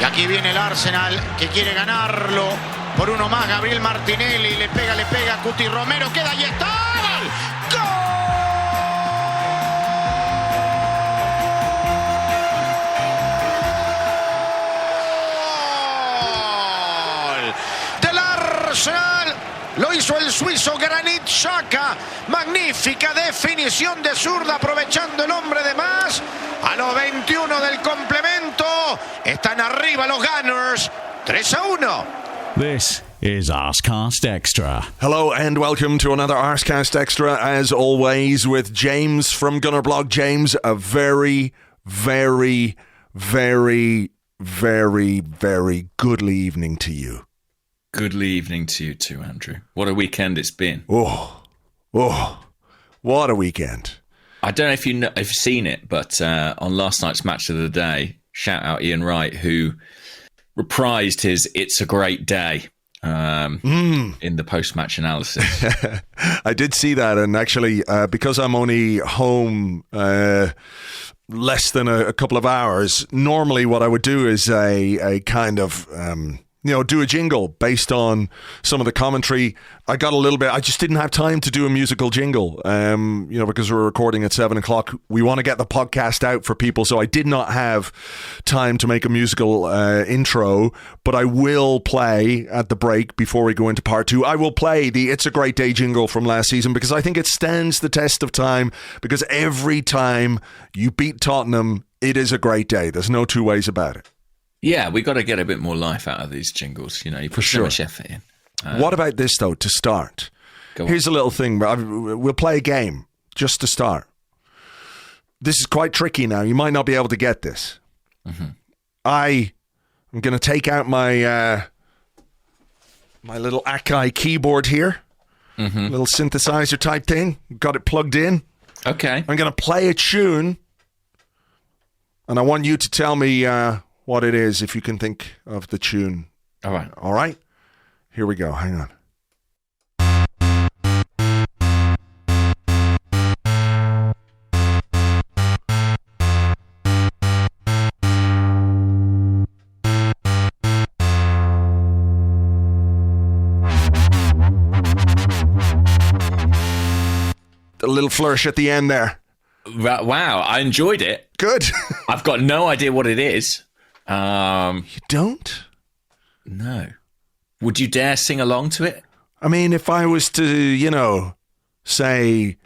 Y aquí viene el Arsenal, que quiere ganarlo. Por uno más, Gabriel Martinelli. Le pega, Cuti Romero. Queda, ahí está. ¡Gol! Del Arsenal. Lo hizo el suizo Granit Xhaka. Magnífica definición de zurda, aprovechando el hombre de más. A los 21 del complemento. Están arriba los Gunners. 3-1. This is Arsecast Extra. Hello and welcome to another Arsecast Extra, as always, with James from Gunnerblog. James, a very, very, very, very, very goodly evening to you. Goodly evening to you too, Andrew. What a weekend it's been. Oh, what a weekend. I don't know if you've seen it, but on last night's Match of the Day, shout out Ian Wright, who reprised his "It's a Great Day" in the post-match analysis. I did see that, and actually, because I'm only home less than a couple of hours, normally what I would do is a kind of do a jingle based on some of the commentary. I just didn't have time to do a musical jingle, because we're recording at 7:00. We want to get the podcast out for people, so I did not have time to make a musical intro, but I will play at the break before we go into part two. I will play the It's a Great Day jingle from last season because I think it stands the test of time, because every time you beat Tottenham, it is a great day. There's no two ways about it. Yeah, we got to get a bit more life out of these jingles. You put so much effort in. What about this, though, to start? Here's a little thing. We'll play a game just to start. This is quite tricky now. You might not be able to get this. Mm-hmm. I'm going to take out my my little Akai keyboard here. Mm-hmm. Little synthesizer type thing. Got it plugged in. Okay. I'm going to play a tune, and I want you to tell me what it is, if you can think of the tune. All right? Here we go. Hang on. A little flourish at the end there. Wow, I enjoyed it. Good. I've got no idea what it is. You don't? No. Would you dare sing along to it? I mean, if I was to, say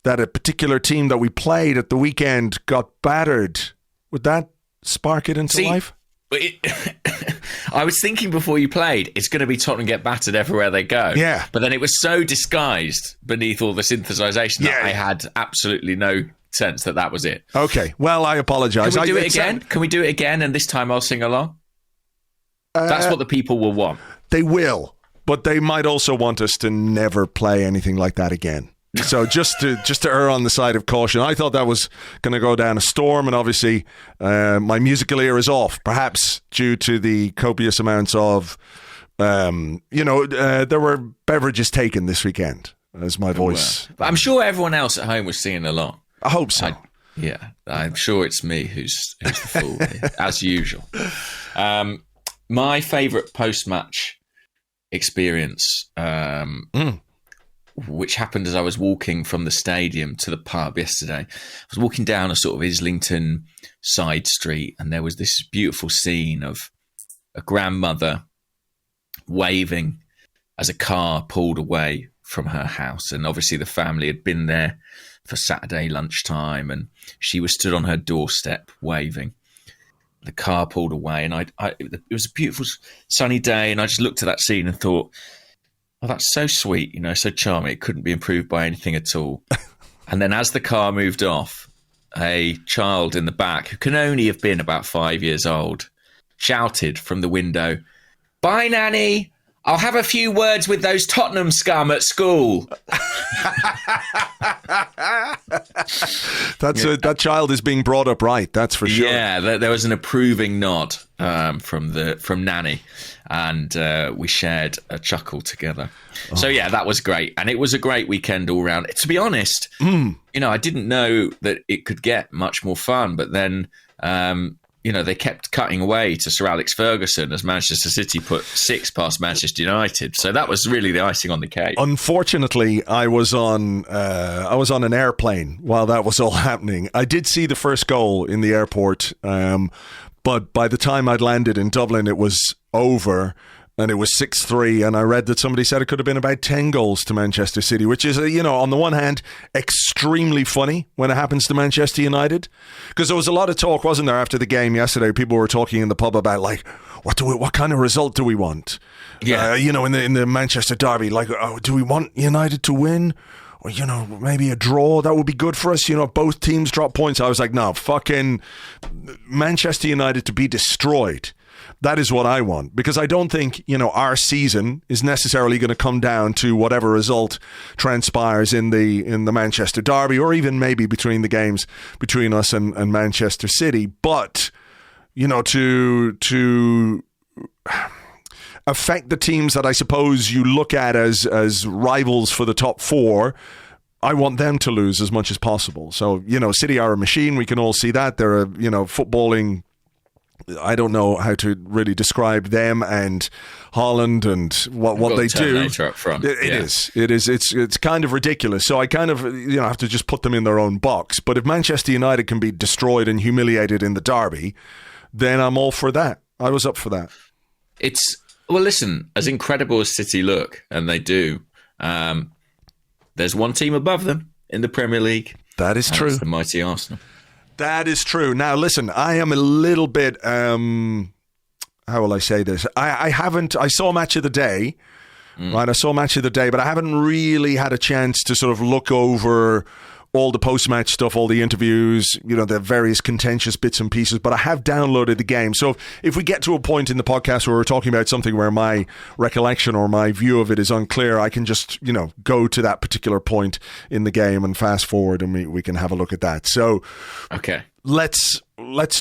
that a particular team that we played at the weekend got battered, would that spark it into life? I was thinking before you played, it's going to be Tottenham get battered everywhere they go. Yeah. But then it was so disguised beneath all the synthesization that I had absolutely no sense that was it. Okay. Well, I apologise. Can we do it again? Can we do it again? And this time I'll sing along? That's what the people will want. They will. But they might also want us to never play anything like that again. So just to err on the side of caution, I thought that was going to go down a storm, and obviously my musical ear is off, perhaps due to the copious amounts of, there were beverages taken this weekend, as my voice. But I'm sure everyone else at home was singing along. I hope so. I'm sure it's me who's the fool here, as usual. My favourite post-match experience, which happened as I was walking from the stadium to the pub yesterday. I was walking down a sort of Islington side street, and there was this beautiful scene of a grandmother waving as a car pulled away from her house. And obviously the family had been there for Saturday lunchtime, and she was stood on her doorstep waving. The car pulled away, and it was a beautiful sunny day, and I just looked at that scene and thought, oh, that's so sweet, so charming. It couldn't be improved by anything at all. And then as the car moved off, a child in the back, who can only have been about 5 years old, shouted from the window, "Bye, Nanny. I'll have a few words with those Tottenham scum at school." That child is being brought up right, that's for sure. Yeah, there was an approving nod from Nanny, and we shared a chuckle together. Oh. So yeah, that was great, and it was a great weekend all round. To be honest, I didn't know that it could get much more fun, but then they kept cutting away to Sir Alex Ferguson as Manchester City put 6 past Manchester United. So that was really the icing on the cake. Unfortunately, I was on an airplane while that was all happening. I did see the first goal in the airport, but by the time I'd landed in Dublin, it was over. And it was 6-3, and I read that somebody said it could have been about 10 goals to Manchester City, which is, on the one hand, extremely funny when it happens to Manchester United. Because there was a lot of talk, wasn't there, after the game yesterday? People were talking in the pub about, like, what kind of result do we want? Yeah. In the Manchester derby, like, do we want United to win? Or, maybe a draw, that would be good for us. Both teams drop points. I was like, no, fucking Manchester United to be destroyed. That is what I want, because I don't think, our season is necessarily going to come down to whatever result transpires in the Manchester derby, or even maybe between the games between us and Manchester City. But, to affect the teams that I suppose you look at as rivals for the top 4, I want them to lose as much as possible. So, City are a machine. We can all see that. They're a, footballing... I don't know how to really describe them and Haaland and what they do. Up front. It is. It's kind of ridiculous. So I kind of have to just put them in their own box. But if Manchester United can be destroyed and humiliated in the derby, then I'm all for that. I was up for that. Listen, as incredible as City look, and they do, there's one team above them in the Premier League. That is true. It's the mighty Arsenal. That is true. Now, listen, I am a little bit, how will I say this? I saw Match of the Day, right? I saw Match of the Day, but I haven't really had a chance to sort of look over all the post-match stuff, all the interviews, the various contentious bits and pieces, but I have downloaded the game. So if we get to a point in the podcast where we're talking about something where my recollection or my view of it is unclear, I can just, go to that particular point in the game and fast forward, and we can have a look at that. So okay, let's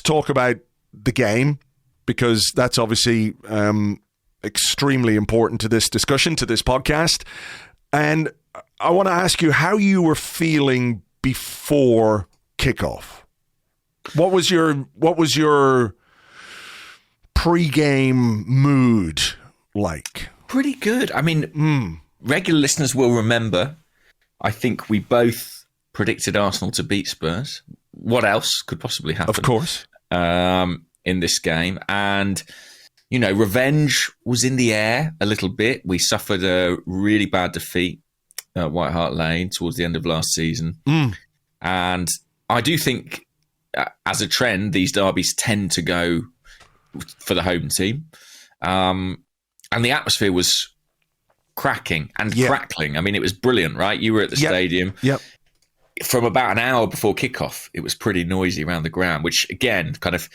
talk about the game, because that's obviously extremely important to this discussion, to this podcast. And I want to ask you how you were feeling before kickoff. What was your pre-game mood like? Pretty good. I mean, regular listeners will remember, I think we both predicted Arsenal to beat Spurs. What else could possibly happen? Of course. In this game. And, revenge was in the air a little bit. We suffered a really bad defeat at White Hart Lane towards the end of last season. And I do think, as a trend, these derbies tend to go for the home team. And the atmosphere was cracking and crackling. I mean, it was brilliant, right? You were at the stadium. Yep. From about an hour before kickoff, it was pretty noisy around the ground, which, again, kind of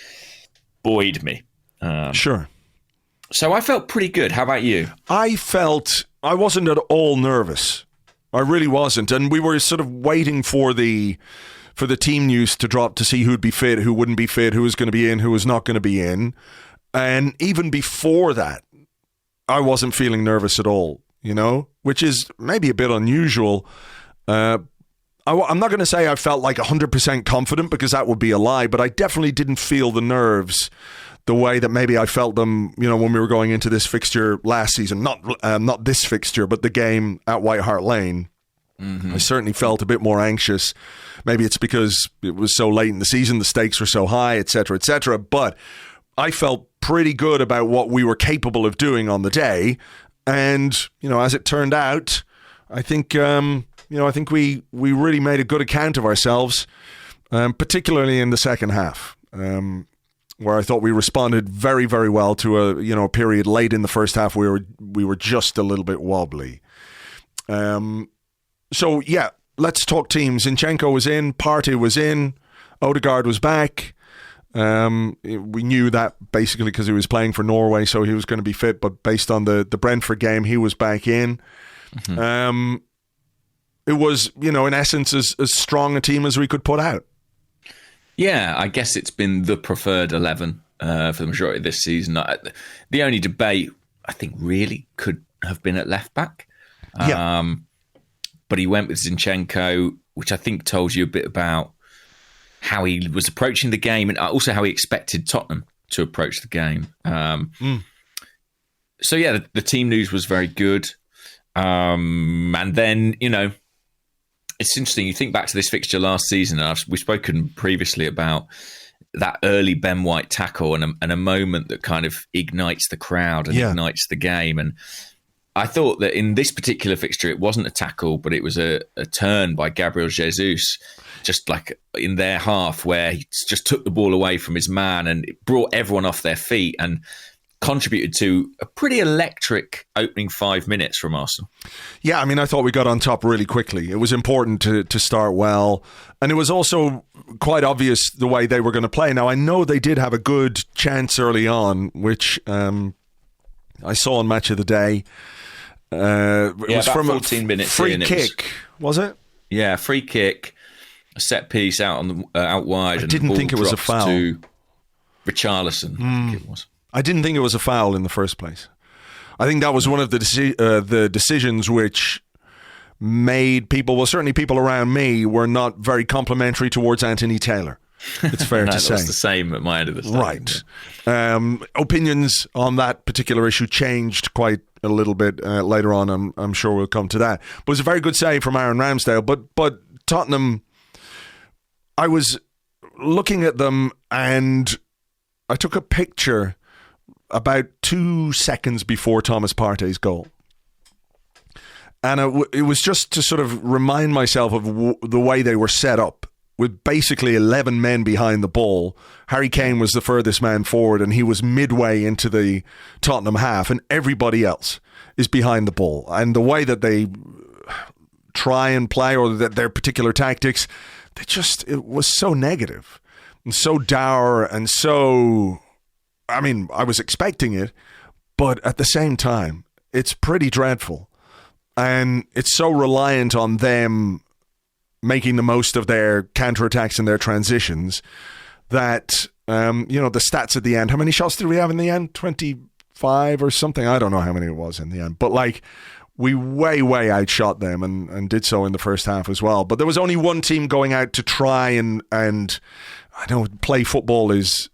buoyed me. Sure. So I felt pretty good. How about you? I wasn't at all nervous. I really wasn't. And we were sort of waiting for the team news to drop to see who'd be fit, who wouldn't be fit, who was going to be in, who was not going to be in. And even before that, I wasn't feeling nervous at all, which is maybe a bit unusual. I'm not going to say I felt like 100% confident, because that would be a lie, but I definitely didn't feel the nerves the way that maybe I felt them, when we were going into this fixture last season. Not this fixture, but the game at White Hart Lane. I certainly felt a bit more anxious. Maybe it's because it was so late in the season, the stakes were so high, etc., etc. But I felt pretty good about what we were capable of doing on the day. And, as it turned out, I think, I think we really made a good account of ourselves, particularly in the second half. Where I thought we responded very, very well to a period late in the first half. We were just a little bit wobbly. So yeah, let's talk teams. Zinchenko was in, Partey was in, Odegaard was back. We knew that basically because he was playing for Norway, so he was going to be fit. But based on the Brentford game, he was back in. It was, in essence, as strong a team as we could put out. Yeah, I guess it's been the preferred 11 for the majority of this season. The only debate, I think, really could have been at left back. But he went with Zinchenko, which I think told you a bit about how he was approaching the game, and also how he expected Tottenham to approach the game. So yeah, the team news was very good. And then, it's interesting. You think back to this fixture last season, and we've spoken previously about that early Ben White tackle and a moment that kind of ignites the crowd and ignites the game. And I thought that in this particular fixture, it wasn't a tackle, but it was a turn by Gabriel Jesus, just like in their half, where he just took the ball away from his man and it brought everyone off their feet and contributed to a pretty electric opening 5 minutes from Arsenal. Yeah, I mean, I thought we got on top really quickly. It was important to start well. And it was also quite obvious the way they were going to play. Now, I know they did have a good chance early on, which I saw on Match of the Day. It was from 14 minutes free in, kick, was it? Yeah, free kick, a set piece out wide. I didn't think it was a foul. To Richarlison, I think it was. I didn't think it was a foul in the first place. I think that was one of the decisions which made people, well, certainly people around me, were not very complimentary towards Anthony Taylor. It's fair to say. It was the same at my end of the stadium. Right. Opinions on that particular issue changed quite a little bit later on. I'm sure we'll come to that. But it was a very good save from Aaron Ramsdale. But Tottenham, I was looking at them and I took a picture about 2 seconds before Thomas Partey's goal. And it was just to sort of remind myself of the way they were set up, with basically 11 men behind the ball. Harry Kane was the furthest man forward, and he was midway into the Tottenham half, and everybody else is behind the ball. And the way that they try and play, or their particular tactics, it was so negative and so dour and so... I mean, I was expecting it, but at the same time, it's pretty dreadful. And it's so reliant on them making the most of their counterattacks and their transitions that, the stats at the end, how many shots did we have in the end? 25 or something? I don't know how many it was in the end. But we way outshot them and did so in the first half as well. But there was only one team going out to try and I know play football is...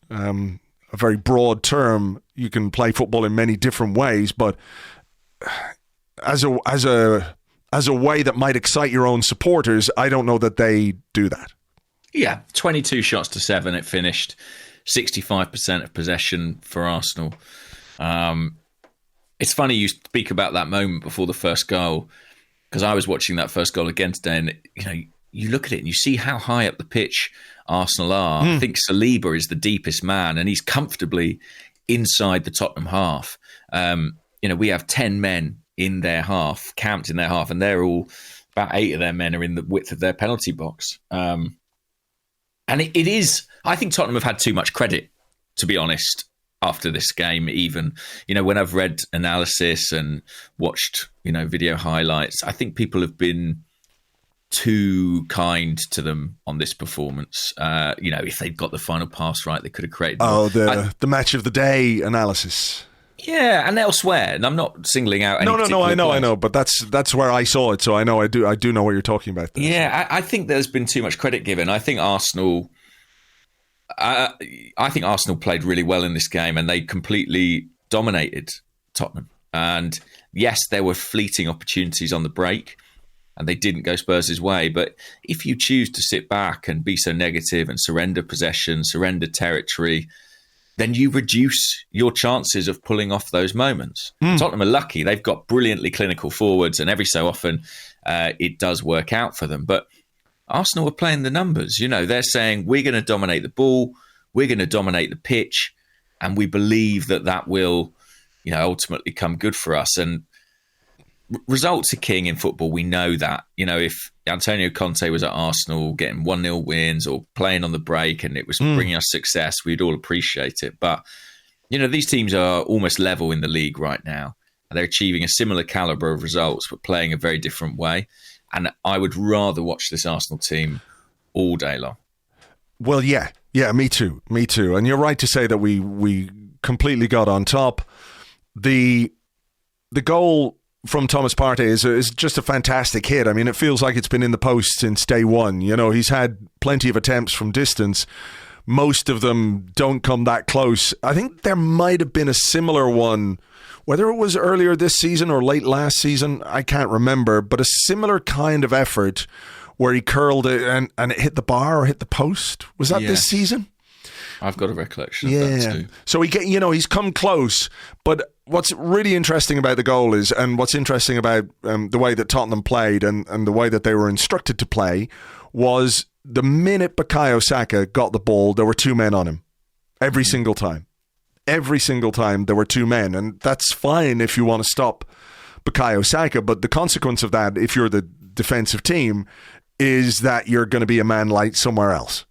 a very broad term. You can play football in many different ways, but as a way that might excite your own supporters, I don't know that they do that. Yeah, 22 shots to 7 it finished. 65% of possession for Arsenal. It's funny you speak about that moment before the first goal, because I was watching that first goal again today, and you look at it and you see how high up the pitch Arsenal are. I think Saliba is the deepest man, and he's comfortably inside the Tottenham half. We have 10 men in their half, camped in their half, and they're all, about 8 of their men are in the width of their penalty box. And it is, I think Tottenham have had too much credit, to be honest, after this game even. When I've read analysis and watched, video highlights, I think people have been too kind to them on this performance. If they'd got the final pass right, they could have created... the match of the day analysis. Yeah, and elsewhere. And I'm not singling out any No, I know. But that's where I saw it, so I know I do know what you're talking about there. Yeah, I think there's been too much credit given. I think Arsenal played really well in this game, and they completely dominated Tottenham. And yes, there were fleeting opportunities on the break, and they didn't go Spurs' way. But if you choose to sit back and be so negative and surrender possession, surrender territory, then you reduce your chances of pulling off those moments. Tottenham are lucky. They've got brilliantly clinical forwards, and every so often it does work out for them. But Arsenal are playing the numbers. They're saying, we're going to dominate the ball, we're going to dominate the pitch, and we believe that will, ultimately come good for us. And results are king in football. We know that. If Antonio Conte was at Arsenal getting 1-0 wins or playing on the break and it was bringing us success, we'd all appreciate it. But, these teams are almost level in the league right now. They're achieving a similar calibre of results, but playing a very different way. And I would rather watch this Arsenal team all day long. Well, yeah, me too. And you're right to say that we completely got on top. The goal from Thomas Partey is just a fantastic hit. I mean, it feels like it's been in the post since day one. You know, he's had plenty of attempts from distance. Most of them don't come that close. I think there might have been a similar one, whether it was earlier this season or late last season, I can't remember, but a similar kind of effort where he curled it and it hit the bar or hit the post. Was that this season? I've got a recollection of that too. So he's come close, but what's really interesting about the goal is, and what's interesting about the way that Tottenham played and the way that they were instructed to play, was the minute Bukayo Saka got the ball, there were two men on him. Every single time. Every single time there were two men. And that's fine if you want to stop Bukayo Saka, but the consequence of that, if you're the defensive team, is that you're going to be a man light somewhere else.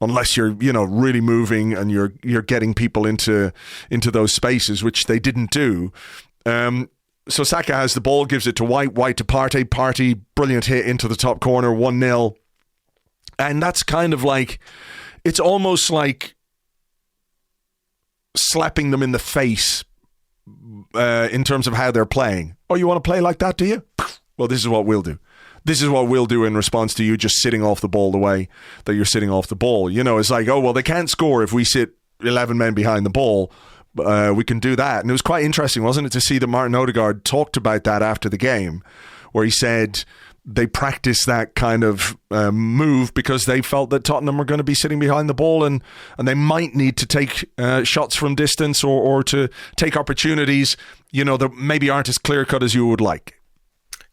Unless you're, really moving and you're getting people into those spaces, which they didn't do. So Saka has the ball, gives it to White to Partey. Partey, brilliant hit into the top corner, 1-0. And that's kind of like, it's almost like slapping them in the face in terms of how they're playing. Oh, you want to play like that, do you? Well, this is what we'll do. This is what we'll do in response to you just sitting off the ball the way that you're sitting off the ball. It's like, oh, well, they can't score if we sit 11 men behind the ball. We can do that. And it was quite interesting, wasn't it, to see that Martin Odegaard talked about that after the game, where he said they practiced that kind of move because they felt that Tottenham were going to be sitting behind the ball and they might need to take shots from distance or to take opportunities, that maybe aren't as clear-cut as you would like.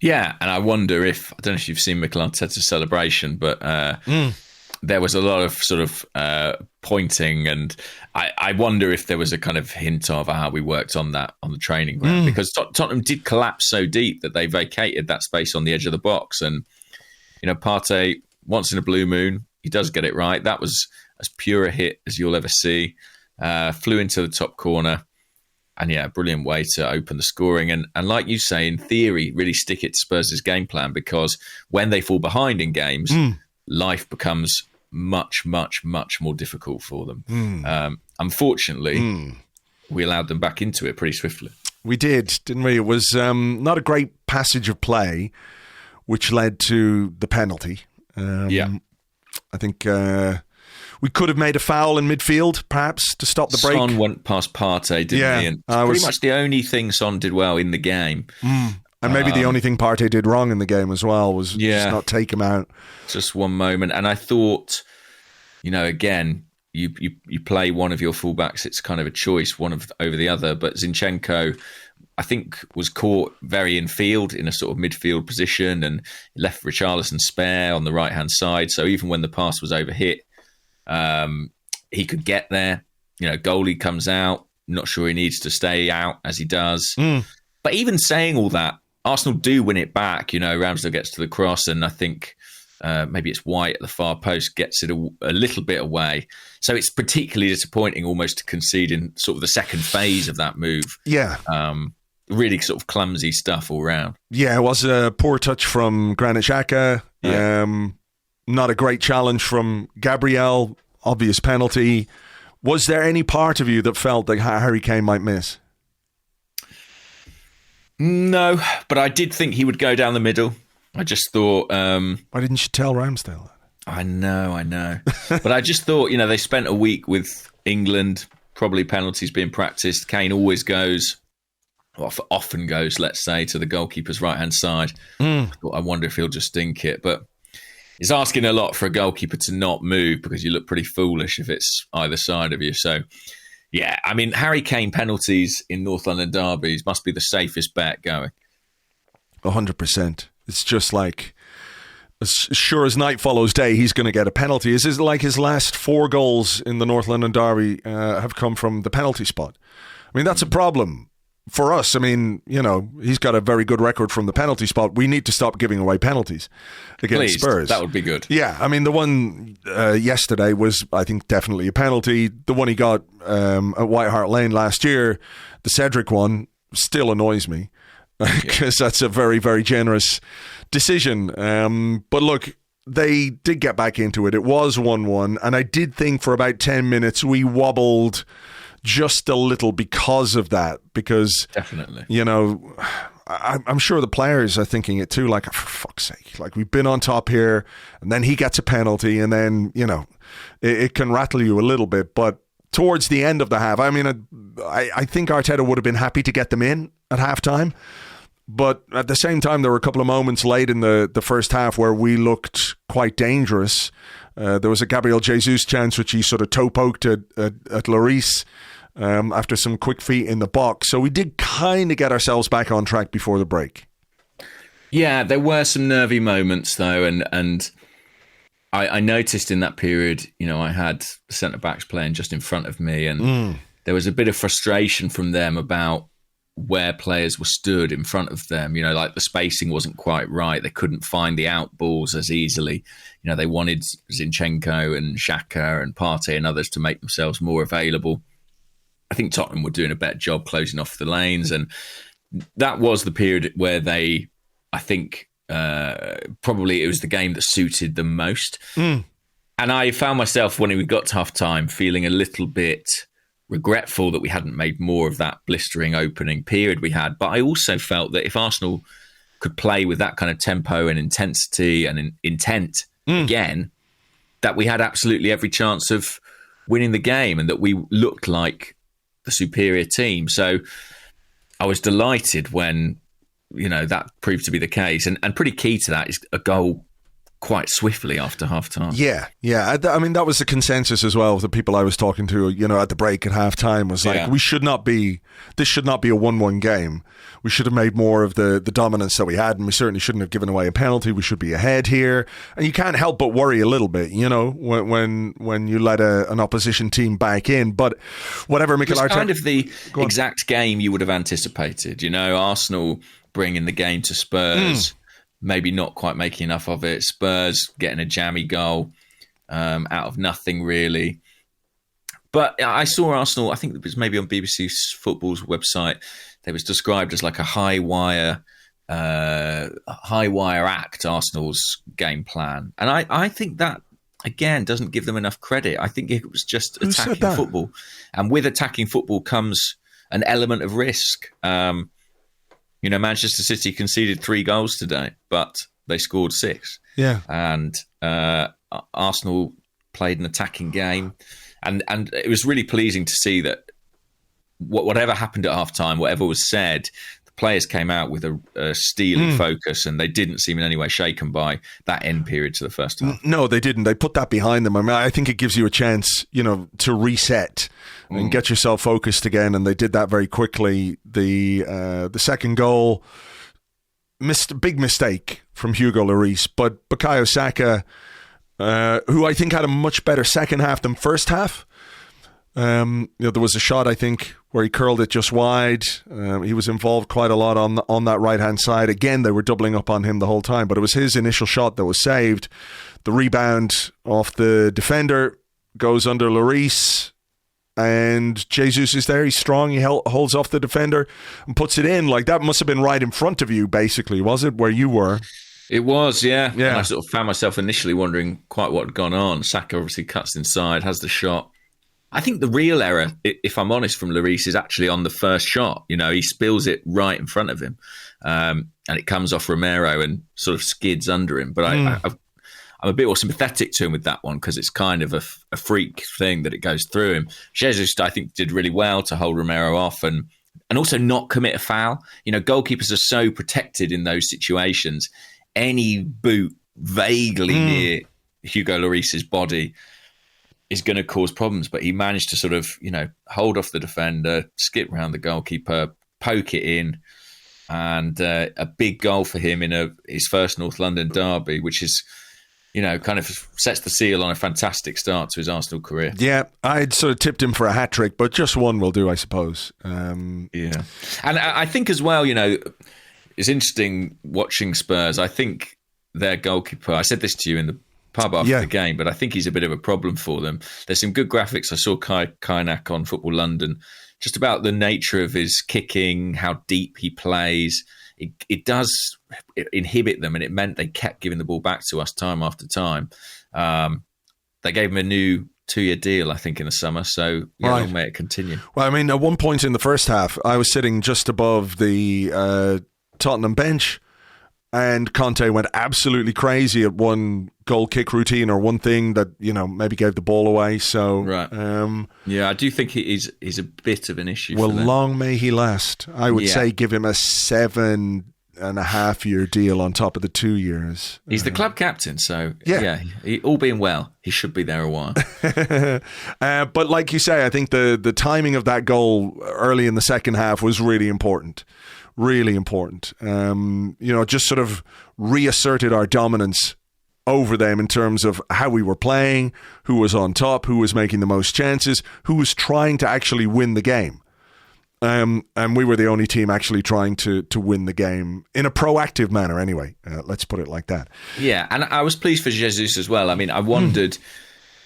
Yeah, and I wonder if, I don't know if you've seen Mikel Arteta's celebration, but there was a lot of sort of pointing, and I wonder if there was a kind of hint of how we worked on that on the training ground, because Tottenham did collapse so deep that they vacated that space on the edge of the box. And, Partey, once in a blue moon, he does get it right. That was as pure a hit as you'll ever see. Flew into the top corner. And yeah, brilliant way to open the scoring. And like you say, in theory, really stick it to Spurs' game plan, because when they fall behind in games, life becomes much, much, much more difficult for them. Unfortunately, we allowed them back into it pretty swiftly. We did, didn't we? It was not a great passage of play, which led to the penalty. I think we could have made a foul in midfield, perhaps, to stop the break. Son went past Partey, didn't he? And pretty much the only thing Son did well in the game. And maybe the only thing Partey did wrong in the game as well was just not take him out. Just one moment. And I thought, again, you play one of your fullbacks, it's kind of a choice, over the other. But Zinchenko, I think, was caught very in field in a sort of midfield position and left Richarlison spare on the right-hand side. So even when the pass was overhit, he could get there. Goalie comes out, not sure he needs to stay out as he does. But even saying all that, Arsenal do win it back. Ramsdale gets to the cross, and I think maybe it's White at the far post gets it a little bit away. So it's particularly disappointing almost to concede in sort of the second phase of that move. Yeah. Really sort of clumsy stuff all round. Yeah, it was a poor touch from Granit Xhaka. Yeah. Not a great challenge from Gabriel. Obvious penalty. Was there any part of you that felt that Harry Kane might miss? No, but I did think he would go down the middle. I just thought... Why didn't you tell Ramsdale that? I know. But I just thought, they spent a week with England, probably penalties being practiced. Kane always goes, often goes, let's say, to the goalkeeper's right-hand side. I thought, I wonder if he'll just dink it. But it's asking a lot for a goalkeeper to not move, because you look pretty foolish if it's either side of you. So, yeah, I mean, Harry Kane penalties in North London derbies must be the safest bet going. 100%. It's just like, as sure as night follows day, he's going to get a penalty. It's like his last 4 goals in the North London derby have come from the penalty spot. I mean, that's a problem for us. I mean, he's got a very good record from the penalty spot. We need to stop giving away penalties against Spurs. That would be good. Yeah, I mean, the one yesterday was, I think, definitely a penalty. The one he got at White Hart Lane last year, the Cedric one, still annoys me, because that's a very, very generous decision. But look, they did get back into it. It was 1-1, and I did think for about 10 minutes we wobbled just a little because of that. Because, definitely, I'm sure the players are thinking it too, like, for fuck's sake, like, we've been on top here, and then he gets a penalty, and then, it can rattle you a little bit. But towards the end of the half, I mean, I think Arteta would have been happy to get them in at halftime. But at the same time, there were a couple of moments late in the first half where we looked quite dangerous. There was a Gabriel Jesus chance, which he sort of toe-poked at Lloris after some quick feet in the box. So we did kind of get ourselves back on track before the break. Yeah, there were some nervy moments, though, and I noticed in that period, I had centre-backs playing just in front of me, and there was a bit of frustration from them about where players were stood in front of them, like the spacing wasn't quite right. They couldn't find the out balls as easily. They wanted Zinchenko and Xhaka and Partey and others to make themselves more available. I think Tottenham were doing a better job closing off the lanes. And that was the period where they, I think, probably it was the game that suited them most. And I found myself, when we got to half time, feeling a little bit regretful that we hadn't made more of that blistering opening period we had. But I also felt that if Arsenal could play with that kind of tempo and intensity and intent again, that we had absolutely every chance of winning the game and that we looked like the superior team. So I was delighted when, that proved to be the case. And pretty key to that is a goal quite swiftly after half-time. Yeah. I mean, that was the consensus as well. The people I was talking to, at the break at half-time was like, this should not be a 1-1 game. We should have made more of the dominance that we had, and we certainly shouldn't have given away a penalty. We should be ahead here. And you can't help but worry a little bit, when you let an opposition team back in. But whatever Mikel Arteta... It's kind of the exact game you would have anticipated. Arsenal bringing the game to Spurs... maybe not quite making enough of it. Spurs getting a jammy goal out of nothing, really. But I saw Arsenal, I think it was maybe on BBC Football's website, they was described as like a high wire act, Arsenal's game plan. And I think that, again, doesn't give them enough credit. I think it was just attacking football. And with attacking football comes an element of risk. Manchester City conceded 3 goals today, but they scored 6. Yeah. And Arsenal played an attacking game. And it was really pleasing to see that whatever happened at halftime, whatever was said, the players came out with a steely focus, and they didn't seem in any way shaken by that end period to the first half. No, they didn't. They put that behind them. I mean, I think it gives you a chance, to reset and get yourself focused again, and they did that very quickly. The second goal, big mistake from Hugo Lloris, but Bukayo Saka, who I think had a much better second half than first half. There was a shot, I think, where he curled it just wide. He was involved quite a lot on that right-hand side. Again, they were doubling up on him the whole time, but it was his initial shot that was saved. The rebound off the defender goes under Lloris, and Jesus is there. He's strong. He holds off the defender and puts it in. Like, that must have been right in front of you, basically, was it, where you were? It was, yeah. And I sort of found myself initially wondering quite what had gone on. Saka obviously cuts inside, has the shot. I think the real error, if I'm honest, from Lloris is actually on the first shot. He spills it right in front of him, and it comes off Romero and sort of skids under him. But I'm a bit more sympathetic to him with that one, because it's kind of a freak thing that it goes through him. Jesus, I think, did really well to hold Romero off and also not commit a foul. Goalkeepers are so protected in those situations. Any boot vaguely near Hugo Lloris's body is going to cause problems, but he managed to sort of, hold off the defender, skip round the goalkeeper, poke it in, and a big goal for him in his first North London derby, which is, kind of sets the seal on a fantastic start to his Arsenal career. Yeah, I'd sort of tipped him for a hat-trick, but just one will do, I suppose. Yeah. And I think as well, it's interesting watching Spurs. I think their goalkeeper, I said this to you in the pub after the game, but I think he's a bit of a problem for them. There's some good graphics. I saw Kai Kainak on Football London, just about the nature of his kicking, how deep he plays. It does inhibit them, and it meant they kept giving the ball back to us time after time. They gave him a new 2-year deal, I think, in the summer, so long may it continue. Well, I mean, at one point in the first half, I was sitting just above the Tottenham bench, and Conte went absolutely crazy at one goal kick routine or one thing that, maybe gave the ball away. So, right. I do think he's a bit of an issue. Well, for them. long may he last. I would say give him a 7.5-year deal on top of the 2 years. He's the club captain, so all being well, he should be there a while. But like you say, I think the timing of that goal early in the second half was really important. Really important. Just sort of reasserted our dominance over them in terms of how we were playing, who was on top, who was making the most chances, who was trying to actually win the game. And we were the only team actually trying to win the game in a proactive manner anyway. Let's put it like that. Yeah, and I was pleased for Jesus as well. I mean, I wondered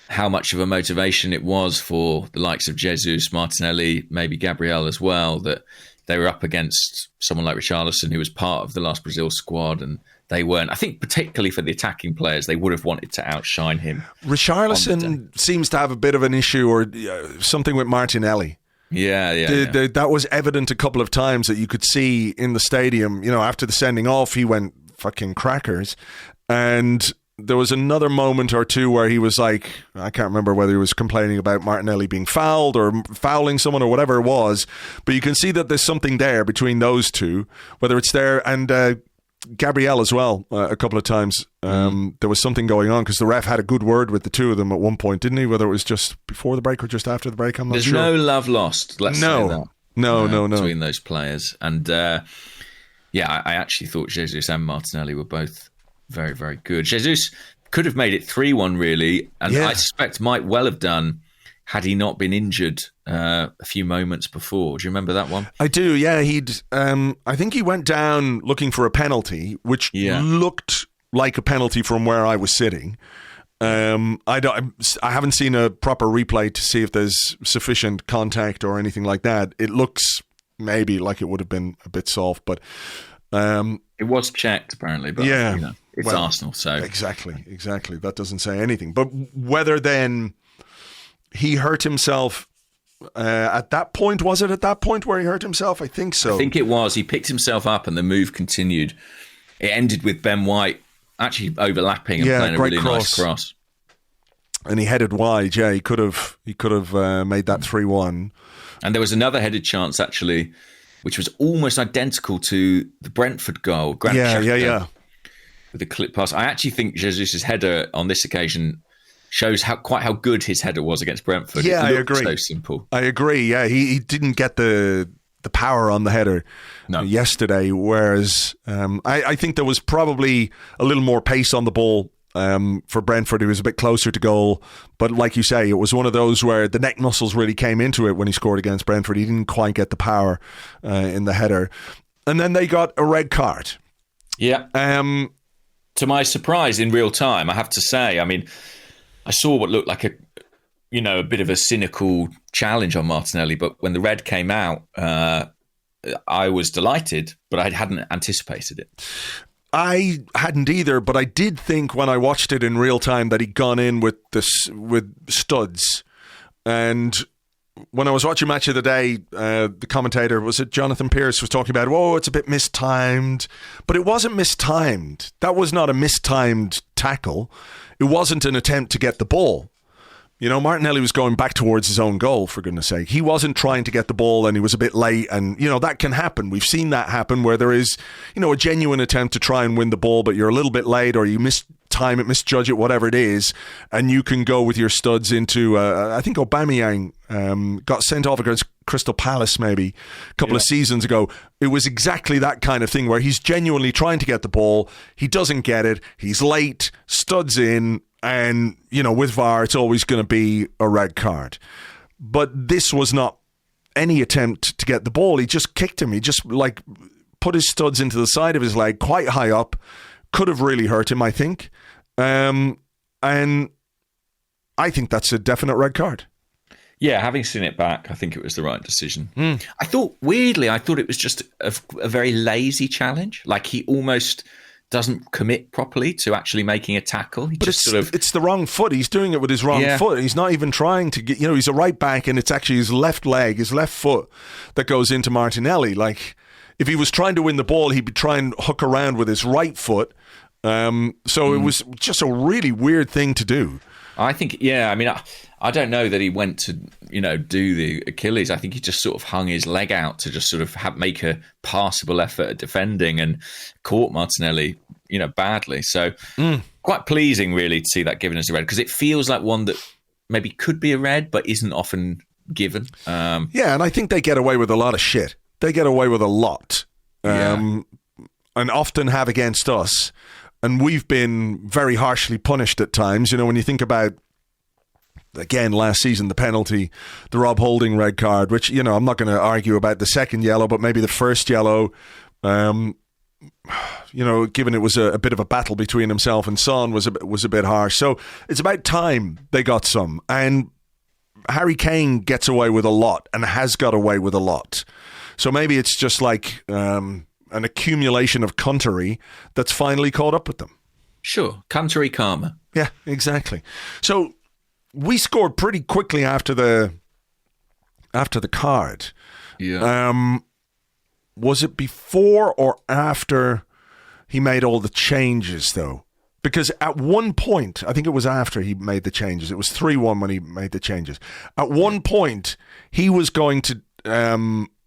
how much of a motivation it was for the likes of Jesus, Martinelli, maybe Gabriel as well, that they were up against someone like Richarlison, who was part of the last Brazil squad, and they weren't. I think particularly for the attacking players, they would have wanted to outshine him. Richarlison seems to have a bit of an issue or something with Martinelli. That was evident a couple of times that you could see in the stadium. After the sending off, he went fucking crackers. And there was another moment or two where he was like, I can't remember whether he was complaining about Martinelli being fouled or fouling someone or whatever it was. But you can see that there's something there between those two, whether it's there and Gabriel as well, a couple of times. There was something going on because the ref had a good word with the two of them at one point, didn't he? Whether it was just before the break or just after the break, I'm not sure. There's no love lost, let's say that. No. Between those players. And I actually thought Jesus and Martinelli were both very, very good. Jesus could have made it 3-1, really, and I suspect might well have done had he not been injured a few moments before. Do you remember that one? I do, yeah. I think he went down looking for a penalty, which looked like a penalty from where I was sitting. I haven't seen a proper replay to see if there's sufficient contact or anything like that. It looks maybe like it would have been a bit soft, but it was checked apparently. But it's Arsenal, so exactly. That doesn't say anything. But whether then he hurt himself at that point, was it at that point where he hurt himself? I think so. I think it was. He picked himself up and the move continued. It ended with Ben White actually overlapping and playing a really nice cross. And he headed wide. Yeah, he could have made that 3-1. And there was another headed chance actually, which was almost identical to the Brentford goal. Granit Xhaka with a clip pass. I actually think Jesus' header on this occasion shows how good his header was against Brentford. Yeah, I agree. So simple. I agree. Yeah, he didn't get the power on the header yesterday, whereas I think there was probably a little more pace on the ball for Brentford. He was a bit closer to goal, but like you say, it was one of those where the neck muscles really came into it when he scored against Brentford. He didn't quite get the power in the header, and then they got a red card. Yeah. To my surprise, in real time, I have to say, I mean, I saw what looked like a bit of a cynical challenge on Martinelli, but when the red came out, I was delighted, but I hadn't anticipated it. I hadn't either, but I did think when I watched it in real time that he'd gone in with studs. And when I was watching Match of the Day, the commentator, was it Jonathan Pearce, was talking about, it's a bit mistimed. But it wasn't mistimed. That was not a mistimed tackle. It wasn't an attempt to get the ball. Martinelli was going back towards his own goal, for goodness sake. He wasn't trying to get the ball and he was a bit late. And, that can happen. We've seen that happen where there is, a genuine attempt to try and win the ball, but you're a little bit late or you mistime it, misjudge it, whatever it is. And you can go with your studs into, I think Aubameyang got sent off against Crystal Palace maybe a couple of seasons ago. It was exactly that kind of thing where he's genuinely trying to get the ball. He doesn't get it. He's late, studs in. And, with VAR, it's always going to be a red card. But this was not any attempt to get the ball. He just kicked him. He just, put his studs into the side of his leg, quite high up. Could have really hurt him, I think. And I think that's a definite red card. Yeah, having seen it back, I think it was the right decision. I thought it was just a very lazy challenge. Like he almost doesn't commit properly to actually making a tackle. It's the wrong foot. He's doing it with his wrong foot. He's not even trying to get, he's a right back and it's actually his left leg, his left foot that goes into Martinelli. if he was trying to win the ball, he'd be trying to hook around with his right foot. So it was just a really weird thing to do. I think, yeah, I mean, I don't know that he went to, do the Achilles. I think he just sort of hung his leg out to just sort of make a passable effort at defending and caught Martinelli, badly. So quite pleasing, really, to see that given as a red, because it feels like one that maybe could be a red, but isn't often given. Yeah, and I think they get away with a lot of shit. They get away with a lot, and often have against us. And we've been very harshly punished at times. When you think about, again, last season, the penalty, the Rob Holding red card, which, I'm not going to argue about the second yellow, but maybe the first yellow, given it was a bit of a battle between himself and Son, was a bit harsh. So it's about time they got some. And Harry Kane gets away with a lot and has got away with a lot. So maybe it's just like an accumulation of cuntery that's finally caught up with them. Sure, cuntery karma. Yeah, exactly. So we scored pretty quickly after the card. Yeah. Was it before or after he made all the changes, though? Because at one point, I think it was after he made the changes. It was 3-1 when he made the changes. At one point, he was going to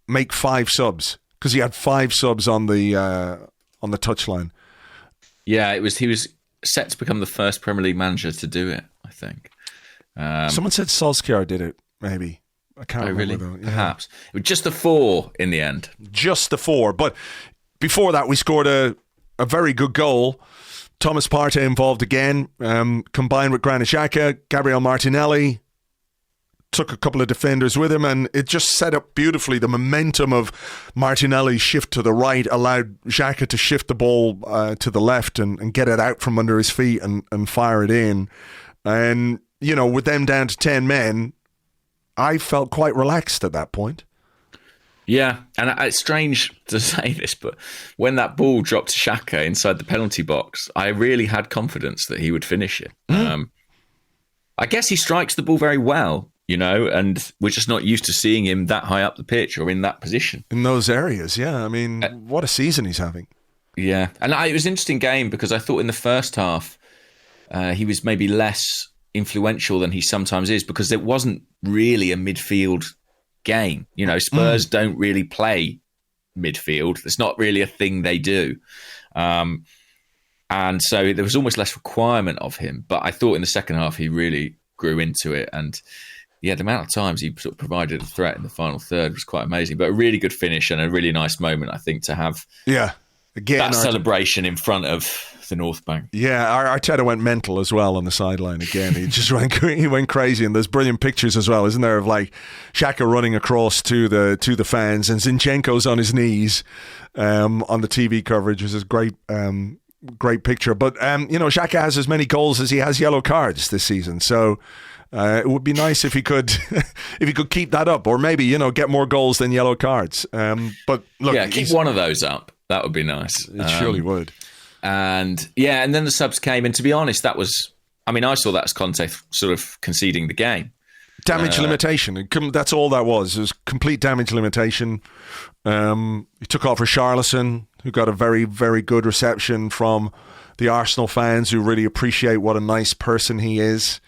make 5 subs. Because he had 5 subs on the touchline. Yeah, he was set to become the first Premier League manager to do it, I think. Someone said Solskjaer did it, maybe. I can't remember. Really? Perhaps. It was just the 4 in the end. Just the 4. But before that, we scored a very good goal. Thomas Partey involved again, combined with Granit Xhaka, Gabriel Martinelli. Took a couple of defenders with him, and it just set up beautifully. The momentum of Martinelli's shift to the right allowed Xhaka to shift the ball to the left and get it out from under his feet and fire it in. And, with them down to 10 men, I felt quite relaxed at that point. Yeah, and it's strange to say this, but when that ball dropped to Xhaka inside the penalty box, I really had confidence that he would finish it. I guess he strikes the ball very well. And we're just not used to seeing him that high up the pitch or in that position. In those areas, yeah. I mean, what a season he's having. Yeah. And it was an interesting game because I thought in the first half he was maybe less influential than he sometimes is because it wasn't really a midfield game. Spurs don't really play midfield. It's not really a thing they do. And so there was almost less requirement of him. But I thought in the second half he really grew into it and... Yeah, the amount of times he sort of provided a threat in the final third was quite amazing. But a really good finish and a really nice moment, I think, to have again, that celebration in front of the North Bank. Yeah, Arteta went mental as well on the sideline again. He just went crazy. And there's brilliant pictures as well, isn't there, of like Xhaka running across to the fans and Zinchenko's on his knees on the TV coverage. It was a great picture. But, Xhaka has as many goals as he has yellow cards this season. So... it would be nice if he could keep that up, or maybe get more goals than yellow cards. But look, keep one of those up. That would be nice. It surely would. And then the subs came, and to be honest, that was. I mean, I saw that as Conte sort of conceding the game. Damage limitation. That's all that was. It was complete damage limitation. He took off Richarlison, who got a very, very good reception from the Arsenal fans, who really appreciate what a nice person he is.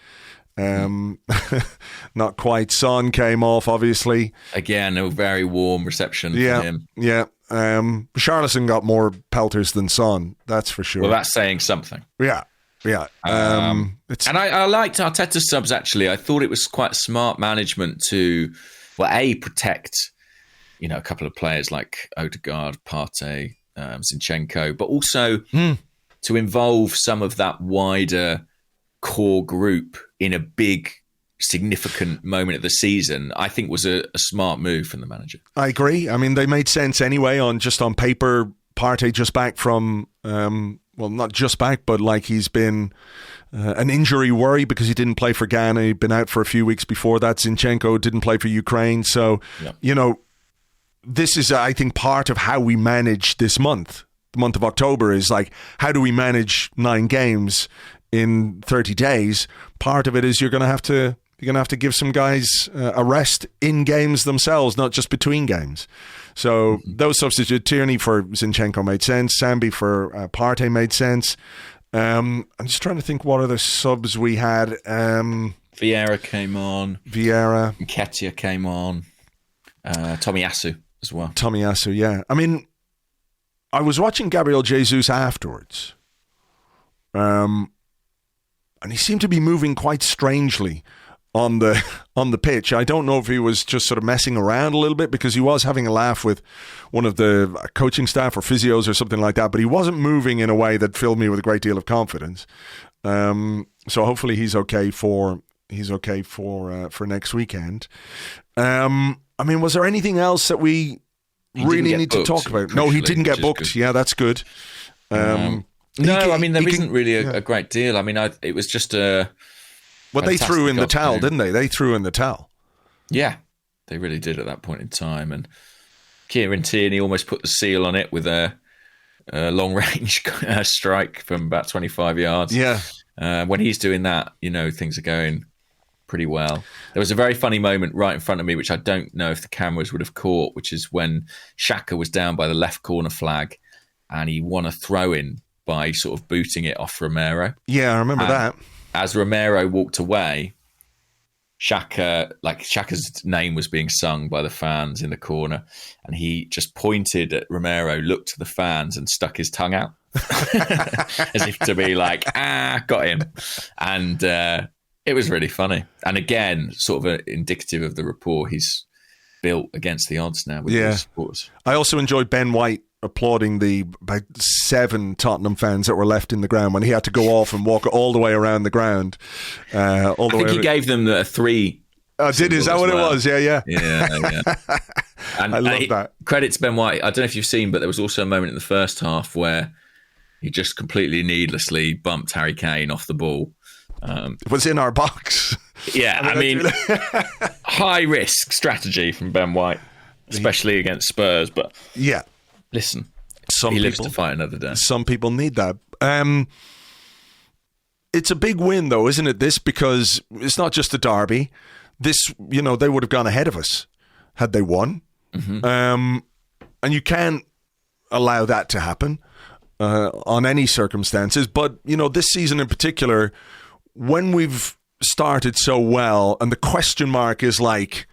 Not quite. Son came off, obviously. Again, a very warm reception for him. Yeah. Richarlison got more pelters than Son, that's for sure. Well, that's saying something. Yeah. And I liked Arteta's subs, actually. I thought it was quite smart management to, protect, a couple of players like Odegaard, Partey, Zinchenko, but also to involve some of that wider core group in a big, significant moment of the season, I think was a smart move from the manager. I agree. I mean, they made sense anyway on paper. Partey just back from, not just back, but like he's been an injury worry because he didn't play for Ghana. He'd been out for a few weeks before that. Zinchenko didn't play for Ukraine. So, this is, I think, part of how we manage this month. The month of October is like, how do we manage 9 games in 30 days? Part of it is you're going to have to You're going to have to give some guys a rest in games themselves, not just between games. So those substitutes, Tierney for Zinchenko made sense. Sambi for Partey made sense. I'm just trying to think what other subs we had. Vieira came on. Nketiah came on. Tomiyasu as well. Tomiyasu, yeah. I mean, I was watching Gabriel Jesus afterwards. And he seemed to be moving quite strangely on the pitch. I don't know if he was just sort of messing around a little bit, because he was having a laugh with one of the coaching staff or physios or something like that, but he wasn't moving in a way that filled me with a great deal of confidence. So hopefully he's okay for next weekend. I mean, was there anything else that we really need to talk about? No, he didn't get booked. Yeah, that's good. No, I mean, there isn't really a great deal. I mean, it was just a... Well, they threw in the towel, didn't they? They threw in the towel. Yeah, they really did at that point in time. And Kieran Tierney almost put the seal on it with a long-range strike from about 25 yards. Yeah. When he's doing that, things are going pretty well. There was a very funny moment right in front of me, which I don't know if the cameras would have caught, which is when Xhaka was down by the left corner flag and he won a throw-in by sort of booting it off Romero. Yeah, I remember that. As Romero walked away, Xhaka's name was being sung by the fans in the corner, and he just pointed at Romero, looked to the fans, and stuck his tongue out as if to be like, got him. And it was really funny. And again, sort of indicative of the rapport he's built against the odds now with his supporters. I also enjoyed Ben White applauding the about 7 Tottenham fans that were left in the ground when he had to go off and walk all the way around the ground. I think he gave them the 3. Oh, did he? Is that what it was? Yeah. And I love that. Credit to Ben White. I don't know if you've seen, but there was also a moment in the first half where he just completely needlessly bumped Harry Kane off the ball. It was in our box. Yeah, I mean high risk strategy from Ben White, especially against Spurs. But yeah. Listen, he lives to fight another day. Some people need that. It's a big win, though, isn't it? This, because it's not just a derby. This, they would have gone ahead of us had they won. Mm-hmm. And you can't allow that to happen on any circumstances. But, this season in particular, when we've started so well, and the question mark is like,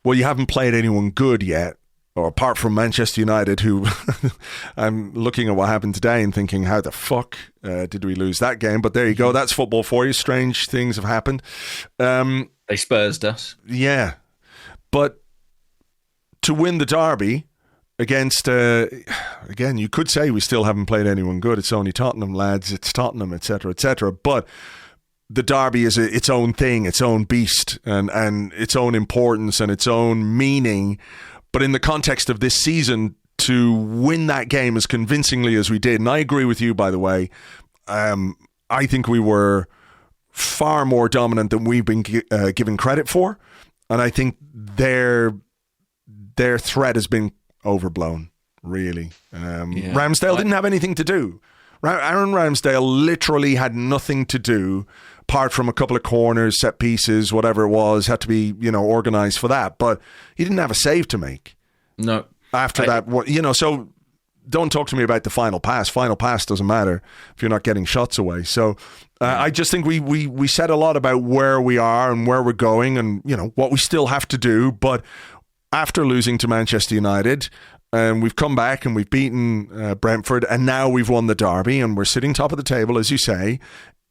well, you haven't played anyone good yet. Or apart from Manchester United, who I'm looking at what happened today and thinking, how the fuck did we lose that game? But there you go. That's football for you. Strange things have happened. They Spursed us. Yeah. But to win the derby against, again, you could say we still haven't played anyone good. It's only Tottenham, lads. It's Tottenham, etc., etc. But the derby is its own thing, its own beast, and its own importance and its own meaning. But in the context of this season, to win that game as convincingly as we did, and I agree with you, by the way, I think we were far more dominant than we've been given credit for. And I think their threat has been overblown, really. Ramsdale didn't have anything to do. Aaron Ramsdale literally had nothing to do apart from a couple of corners, set pieces, whatever it was, had to be, organised for that. But he didn't have a save to make. No. After that, so don't talk to me about the final pass. Final pass doesn't matter if you're not getting shots away. So I just think we said a lot about where we are and where we're going and, what we still have to do. But after losing to Manchester United, we've come back and we've beaten Brentford, and now we've won the derby and we're sitting top of the table, as you say.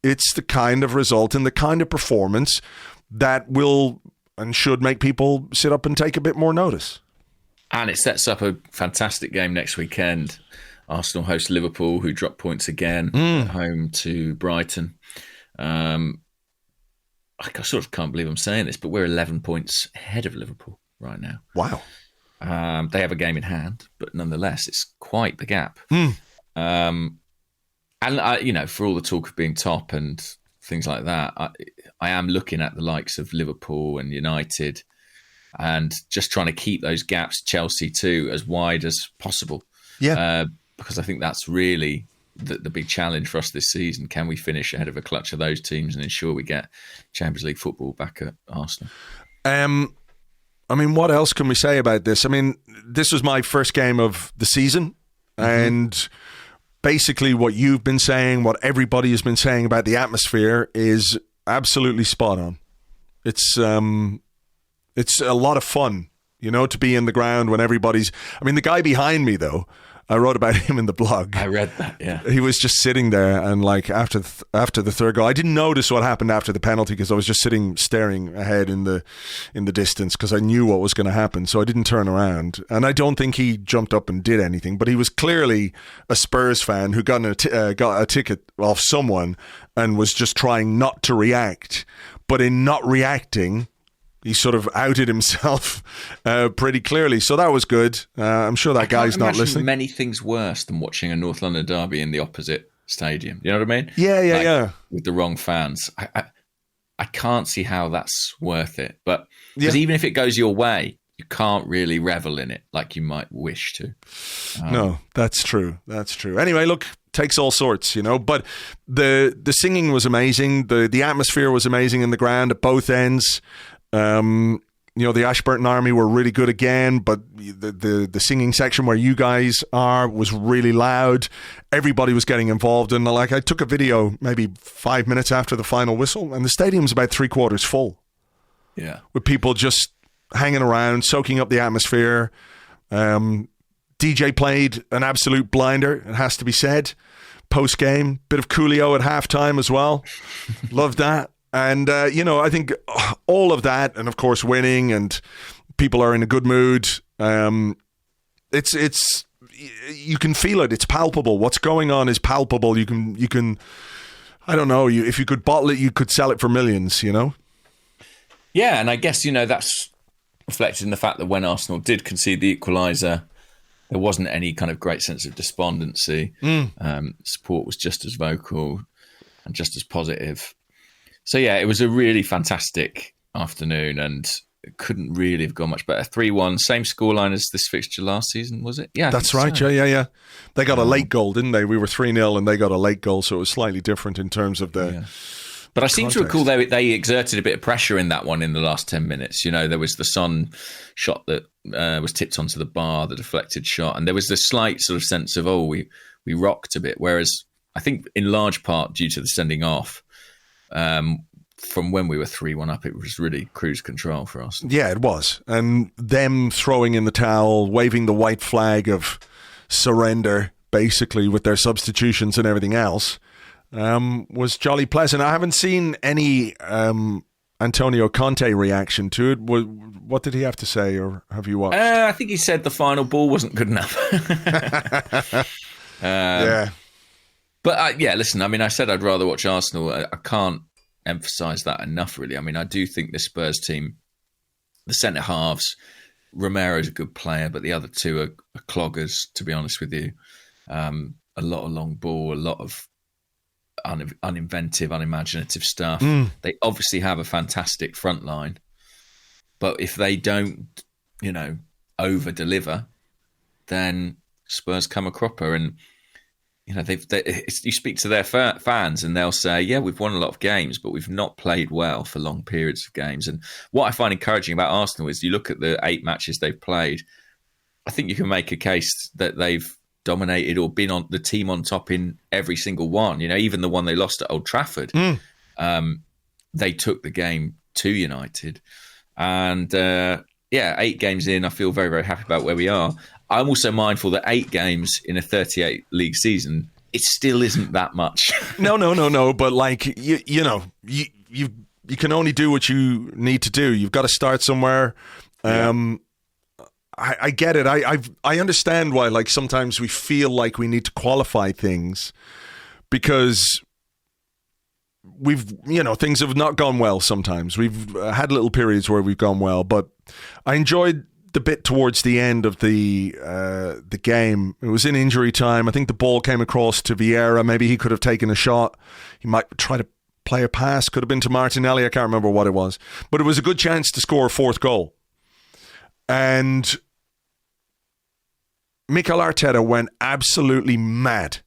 It's the kind of result and the kind of performance that will and should make people sit up and take a bit more notice. And it sets up a fantastic game next weekend. Arsenal host Liverpool, who dropped points again at home to Brighton. I sort of can't believe I'm saying this, but we're 11 points ahead of Liverpool right now. Wow. They have a game in hand, but nonetheless, it's quite the gap. And, for all the talk of being top and things like that, I am looking at the likes of Liverpool and United and just trying to keep those gaps, Chelsea too, as wide as possible. Yeah. Because I think that's really the big challenge for us this season. Can we finish ahead of a clutch of those teams and ensure we get Champions League football back at Arsenal? I mean, what else can we say about this? I mean, this was my first game of the season, and basically what you've been saying, what everybody has been saying about the atmosphere is absolutely spot on. It's a lot of fun, to be in the ground when everybody's... I mean, the guy behind me, though, I wrote about him in the blog. I read that, yeah. He was just sitting there, and like after the third goal, I didn't notice what happened after the penalty because I was just staring ahead in the distance because I knew what was going to happen, so I didn't turn around. And I don't think he jumped up and did anything, but he was clearly a Spurs fan who got a ticket off someone and was just trying not to react. But in not reacting, he sort of outed himself pretty clearly. So that was good. I'm sure that guy's not listening. Many things worse than watching a North London derby in the opposite stadium. You know what I mean? Yeah. With the wrong fans. I can't see how that's worth it. But because even if it goes your way, you can't really revel in it like you might wish to. No, that's true. Anyway, look, takes all sorts, But the singing was amazing. The atmosphere was amazing in the ground at both ends. The Ashburton Army were really good again, but the singing section where you guys are was really loud. Everybody was getting involved, and I took a video maybe 5 minutes after the final whistle, and the stadium's about 3/4 full. Yeah, with people just hanging around, soaking up the atmosphere. DJ played an absolute blinder, it has to be said. Post game, bit of Coolio at halftime as well. Loved that. And, I think all of that, and of course winning, and people are in a good mood. It's you can feel it. It's palpable. What's going on is palpable. You can I don't know, if you could bottle it, you could sell it for millions, Yeah, and I guess, that's reflected in the fact that when Arsenal did concede the equaliser, there wasn't any kind of great sense of despondency. Support was just as vocal and just as positive. So, yeah, it was a really fantastic afternoon, and it couldn't really have gone much better. 3-1, same scoreline as this fixture last season, was it? Yeah, that's right. So. Yeah. They got a late goal, didn't they? We were 3-0 and they got a late goal, so it was slightly different in terms of the... Yeah. But I seem to recall they exerted a bit of pressure in that one in the last 10 minutes. There was the Son shot that was tipped onto the bar, the deflected shot, and there was this slight sort of sense of, we rocked a bit, whereas I think in large part due to the sending off, from when we were 3-1 up, it was really cruise control for us. Yeah, it was. And them throwing in the towel, waving the white flag of surrender, basically, with their substitutions and everything else, was jolly pleasant. I haven't seen any Antonio Conte reaction to it. What did he have to say, or have you watched? I think he said the final ball wasn't good enough. Yeah. But listen, I mean, I said I'd rather watch Arsenal. I can't emphasise that enough, really. I mean, I do think the Spurs team, the centre halves, Romero's a good player, but the other two are cloggers, to be honest with you. A lot of long ball, a lot of uninventive, unimaginative stuff. They obviously have a fantastic front line, but if they don't, over-deliver, then Spurs come a cropper. And you speak to their fans and they'll say, yeah, we've won a lot of games, but we've not played well for long periods of games. And what I find encouraging about Arsenal is you look at the 8 matches they've played, I think you can make a case that they've dominated or been on the team on top in every single one. Even the one they lost at Old Trafford, they took the game to United. And 8 games in, I feel very, very happy about where we are. I'm also mindful that 8 games in a 38 league season, it still isn't that much. No. But you can only do what you need to do. You've got to start somewhere. I get it. I understand why. Sometimes we feel like we need to qualify things because things have not gone well. Sometimes we've had little periods where we've gone well, but I enjoyed the bit towards the end of the game. It was in injury time. I think the ball came across to Vieira. Maybe he could have taken a shot. He might try to play a pass. Could have been to Martinelli. I can't remember what it was. But it was a good chance to score a 4th goal. And Mikel Arteta went absolutely mad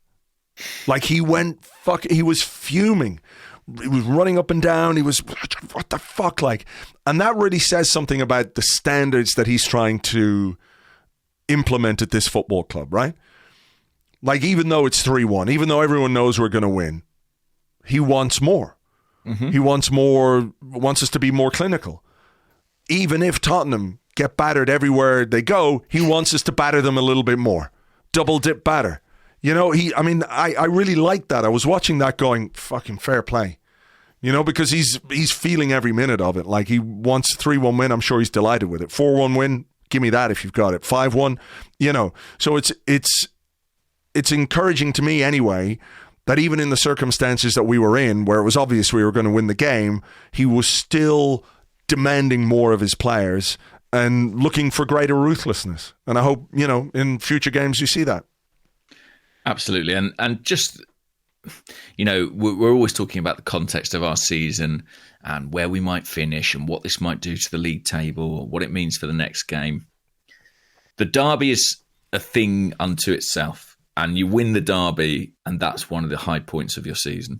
Like he was fuming. He was running up and down. He was, what the fuck? Like, and that really says something about the standards that he's trying to implement at this football club, right? Like, even though it's 3-1, even though everyone knows we're going to win, he wants more. Mm-hmm. He wants us to be more clinical. Even if Tottenham get battered everywhere they go, he wants us to batter them a little bit more. Double dip batter. You know, I really like that. I was watching that going, fucking fair play. You know, because he's feeling every minute of it. Like, he wants 3-1 win. I'm sure he's delighted with it. 4-1 win, give me that if you've got it. 5-1, you know. So it's encouraging to me anyway that even in the circumstances that we were in, where it was obvious we were going to win the game, he was still demanding more of his players and looking for greater ruthlessness. And I hope, you know, in future games you see that. Absolutely. And just, you know, we're always talking about the context of our season and where we might finish and what this might do to the league table or what it means for the next game. The derby is a thing unto itself, and you win the derby, and that's one of the high points of your season.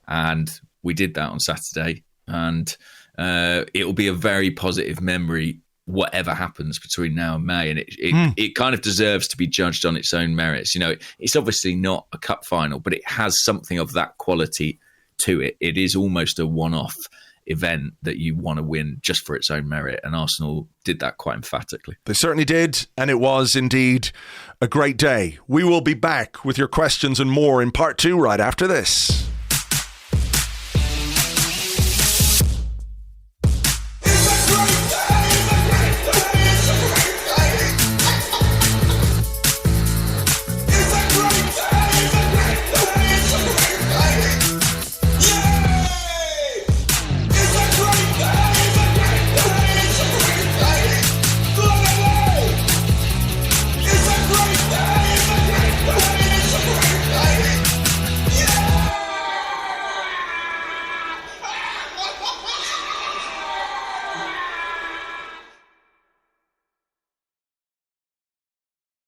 And we did that on Saturday, and it will be a very positive memory whatever happens between now and May, and it kind of deserves to be judged on its own merits. You know, it's obviously not a cup final, but it has something of that quality to it. It is almost a one-off event that you want to win just for its own merit, and Arsenal did that quite emphatically. They certainly did, and it was indeed a great day. We will be back with your questions and more in part 2 right after this.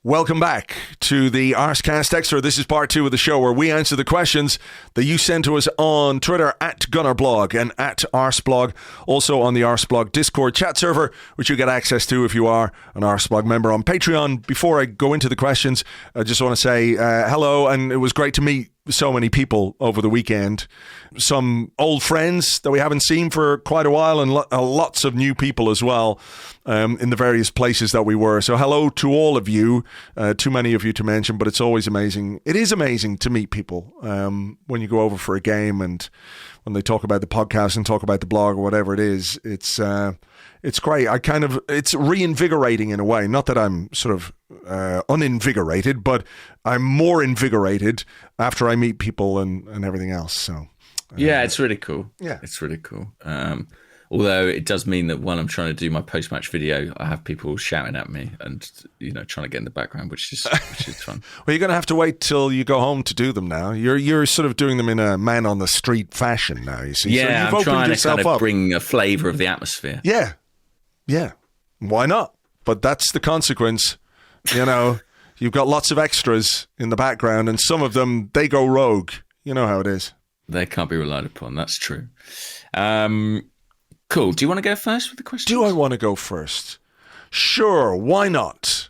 Welcome back to the Arsecast Extra. This is part 2 of the show where we answer the questions that you send to us on Twitter at Gunnerblog and at Arseblog. Also on the Arseblog Discord chat server, which you get access to if you are an Arseblog member on Patreon. Before I go into the questions, I just want to say hello, and it was great to meet so many people over the weekend. Some old friends that we haven't seen for quite a while, and lots of new people as well in the various places that we were. So hello to all of you. Too many of you to mention, but it's always amazing. It is amazing to meet people when you go over for a game, and when they talk about the podcast and talk about the blog or whatever it is. It's great. It's reinvigorating in a way. Not that I'm sort of uninvigorated, but I'm more invigorated after I meet people and everything else. So yeah, it's really cool. Yeah, it's really cool. Although it does mean that when I'm trying to do my post-match video, I have people shouting at me and, you know, trying to get in the background, which is fun. Well, you're going to have to wait till you go home to do them now. You're sort of doing them in a man on the street fashion now, you see. Yeah, so I'm trying to kind of bring a flavour of the atmosphere. Yeah. Why not? But that's the consequence. You know, you've got lots of extras in the background, and some of them, they go rogue. You know how it is. They can't be relied upon. That's true. Cool. Do you want to go first with the questions? Do I want to go first? Sure. Why not?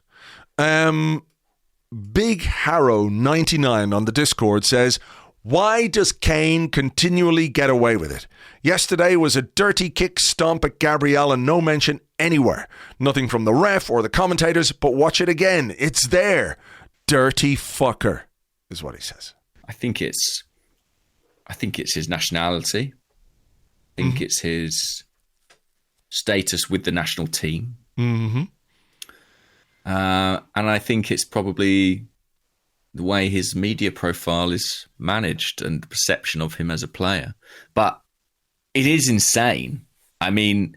Big Harrow 99 on the Discord says, why does Kane continually get away with it? Yesterday was a dirty kick stomp at Gabriel and no mention anywhere. Nothing from the ref or the commentators, but watch it again. It's there. Dirty fucker, is what he says. I think it's his nationality. I think it's his status with the national team. Mm-hmm. And I think it's probably the way his media profile is managed and the perception of him as a player. But it is insane. I mean,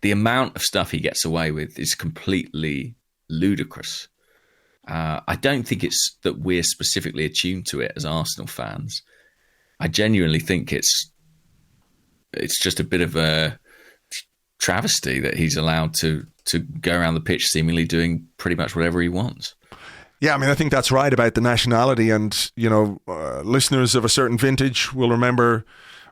the amount of stuff he gets away with is completely ludicrous. I don't think it's that we're specifically attuned to it as Arsenal fans. I genuinely think it's just a bit of a travesty that he's allowed to go around the pitch seemingly doing pretty much whatever he wants. Yeah, I mean, I think that's right about the nationality. And, listeners of a certain vintage will remember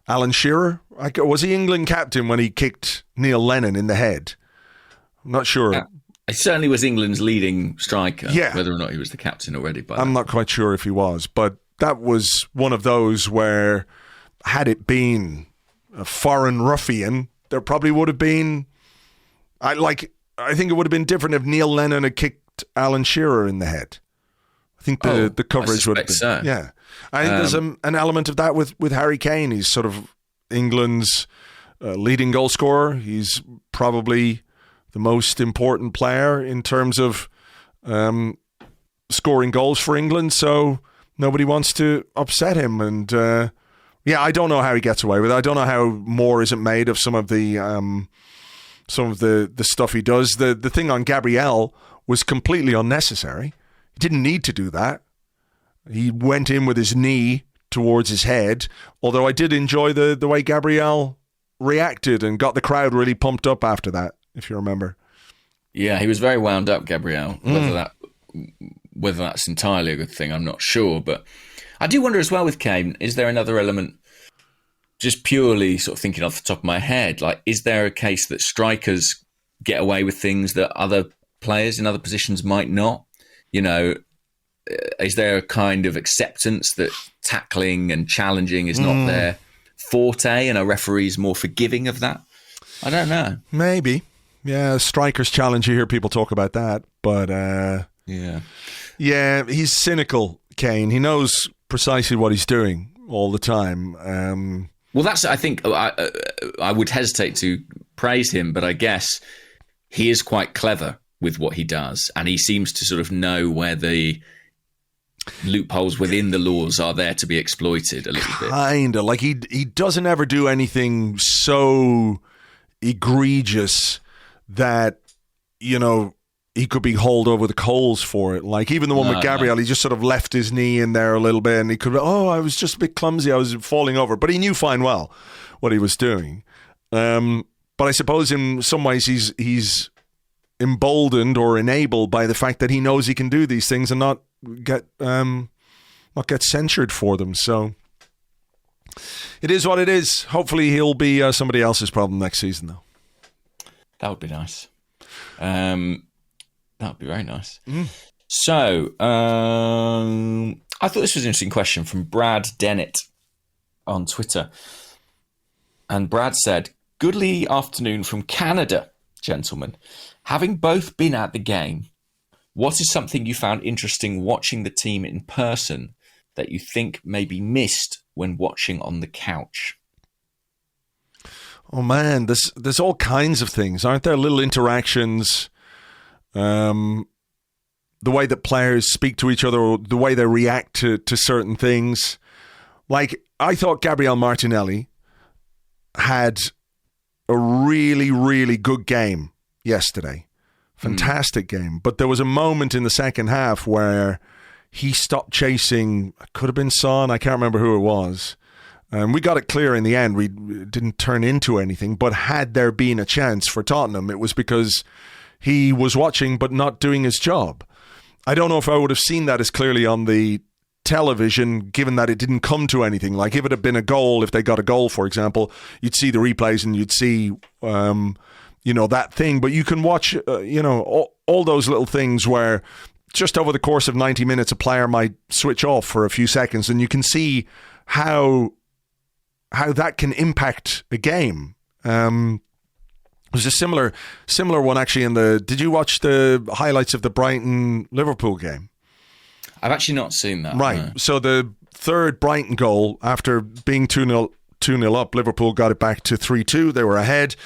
Alan Shearer. Was he England captain when he kicked Neil Lennon in the head? I'm not sure. He certainly was England's leading striker. Yeah. Whether or not he was the captain already. I'm not quite sure if he was. But that was one of those where, had it been a foreign ruffian, there probably would have been... I think it would have been different if Neil Lennon had kicked Alan Shearer in the head. I think the coverage would have been. So. Yeah. I think there's an element of that with Harry Kane. He's sort of England's leading goal scorer. He's probably the most important player in terms of scoring goals for England. So nobody wants to upset him. And I don't know how he gets away with it. I don't know how more isn't made of some of the stuff he does. The thing on Gabriel was completely unnecessary. He didn't need to do that. He went in with his knee towards his head, although I did enjoy the way Gabriel reacted and got the crowd really pumped up after that, if you remember. Yeah, he was very wound up, Gabriel. Whether that's entirely a good thing, I'm not sure. But I do wonder as well with Kane, is there another element, just purely sort of thinking off the top of my head, like, is there a case that strikers get away with things that other players in other positions might not? Is there a kind of acceptance that tackling and challenging is not their forte, and are referees more forgiving of that? I don't know. Maybe. Yeah, strikers challenge, you hear people talk about that. But, yeah, he's cynical, Kane. He knows precisely what he's doing all the time. Well, I think, I would hesitate to praise him, but I guess he is quite clever with what he does, and he seems to sort of know where the loopholes within the laws are there to be exploited a little bit. Kinda. Like, he doesn't ever do anything so egregious that, he could be hauled over the coals for it. Like, even the one with Gabriel, he just sort of left his knee in there a little bit, and he could, I was just a bit clumsy, I was falling over. But he knew fine well what he was doing. But I suppose in some ways he's emboldened or enabled by the fact that he knows he can do these things and not get censured for them. So it is what it is. Hopefully he'll be somebody else's problem next season, though. That would be nice. That would be very nice. So I thought this was an interesting question from Brad Dennett on Twitter. And Brad said, "Goodly afternoon from Canada, gentlemen. Having both been at the game, what is something you found interesting watching the team in person that you think may be missed when watching on the couch?" Oh man, there's all kinds of things, aren't there? Little interactions, the way that players speak to each other, or the way they react to certain things. Like, I thought Gabriel Martinelli had a really, really good game yesterday. Fantastic game. But there was a moment in the second half where he stopped chasing, could have been Son, I can't remember who it was. We got it clear in the end. We didn't turn into anything, but had there been a chance for Tottenham, it was because he was watching but not doing his job. I don't know if I would have seen that as clearly on the television, given that it didn't come to anything. Like, if it had been a goal, if they got a goal, for example, you'd see the replays and you'd see that thing. But you can watch all those little things where just over the course of 90 minutes a player might switch off for a few seconds, and you can see how that can impact a game. There's a similar one actually did you watch the highlights of the Brighton-Liverpool game? I've actually not seen that. Right. No. So the third Brighton goal, after being 2-0 up, Liverpool got it back to 3-2. They were ahead.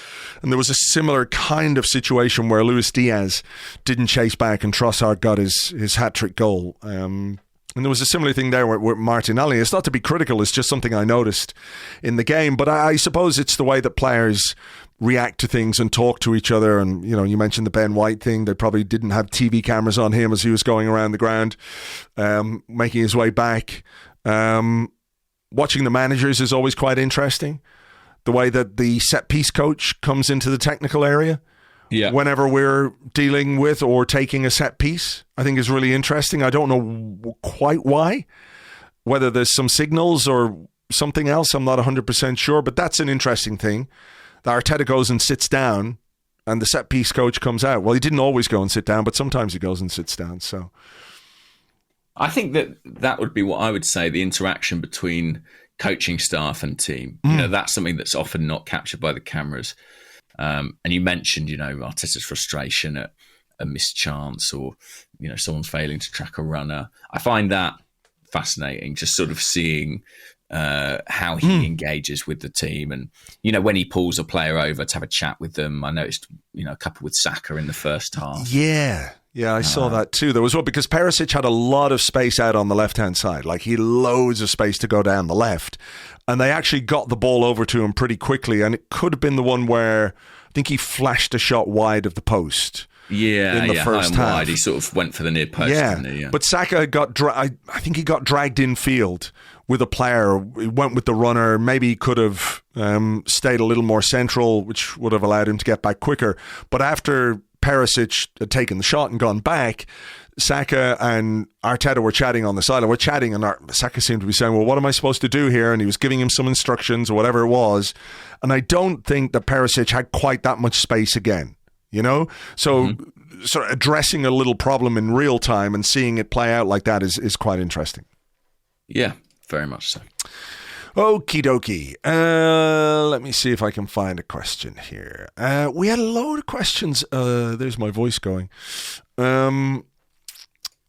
And there was a similar kind of situation where Luis Diaz didn't chase back and Trossard got his hat-trick goal. And there was a similar thing there with Martinelli. It's not to be critical, it's just something I noticed in the game. But I suppose it's the way that players react to things and talk to each other. And, you mentioned the Ben White thing. They probably didn't have TV cameras on him as he was going around the ground, making his way back. Watching the managers is always quite interesting. The way that the set-piece coach comes into the technical area whenever we're dealing with or taking a set piece, I think is really interesting. I don't know quite why, whether there's some signals or something else. I'm not 100% sure, but that's an interesting thing. The Arteta goes and sits down and the set piece coach comes out. Well, he didn't always go and sit down, but sometimes he goes and sits down. So I think that would be what I would say, the interaction between coaching staff and team. That's something that's often not captured by the cameras. And you mentioned, Arteta's frustration at a missed chance or, someone failing to track a runner. I find that fascinating, just sort of seeing how he engages with the team. And, when he pulls a player over to have a chat with them, I noticed, a couple with Xhaka in the first half. Yeah, I saw that too. There was one because Perisic had a lot of space out on the left-hand side. Like, he had loads of space to go down the left. And they actually got the ball over to him pretty quickly. And it could have been the one where I think he flashed a shot wide of the post. Yeah, in the first half. Wide. He sort of went for the near post. Yeah, didn't he? But Xhaka got I think he got dragged in field with a player. He went with the runner. Maybe he could have stayed a little more central, which would have allowed him to get back quicker. But after Perisic had taken the shot and gone back, Xhaka and Arteta were chatting on the sideline. We're chatting, and Xhaka seemed to be saying, well, what am I supposed to do here? And he was giving him some instructions or whatever it was. And I don't think that Perisic had quite that much space again, So sort of addressing a little problem in real time and seeing it play out like that is quite interesting. Yeah, very much so. Okie dokie. Let me see if I can find a question here. We had a load of questions. There's my voice going.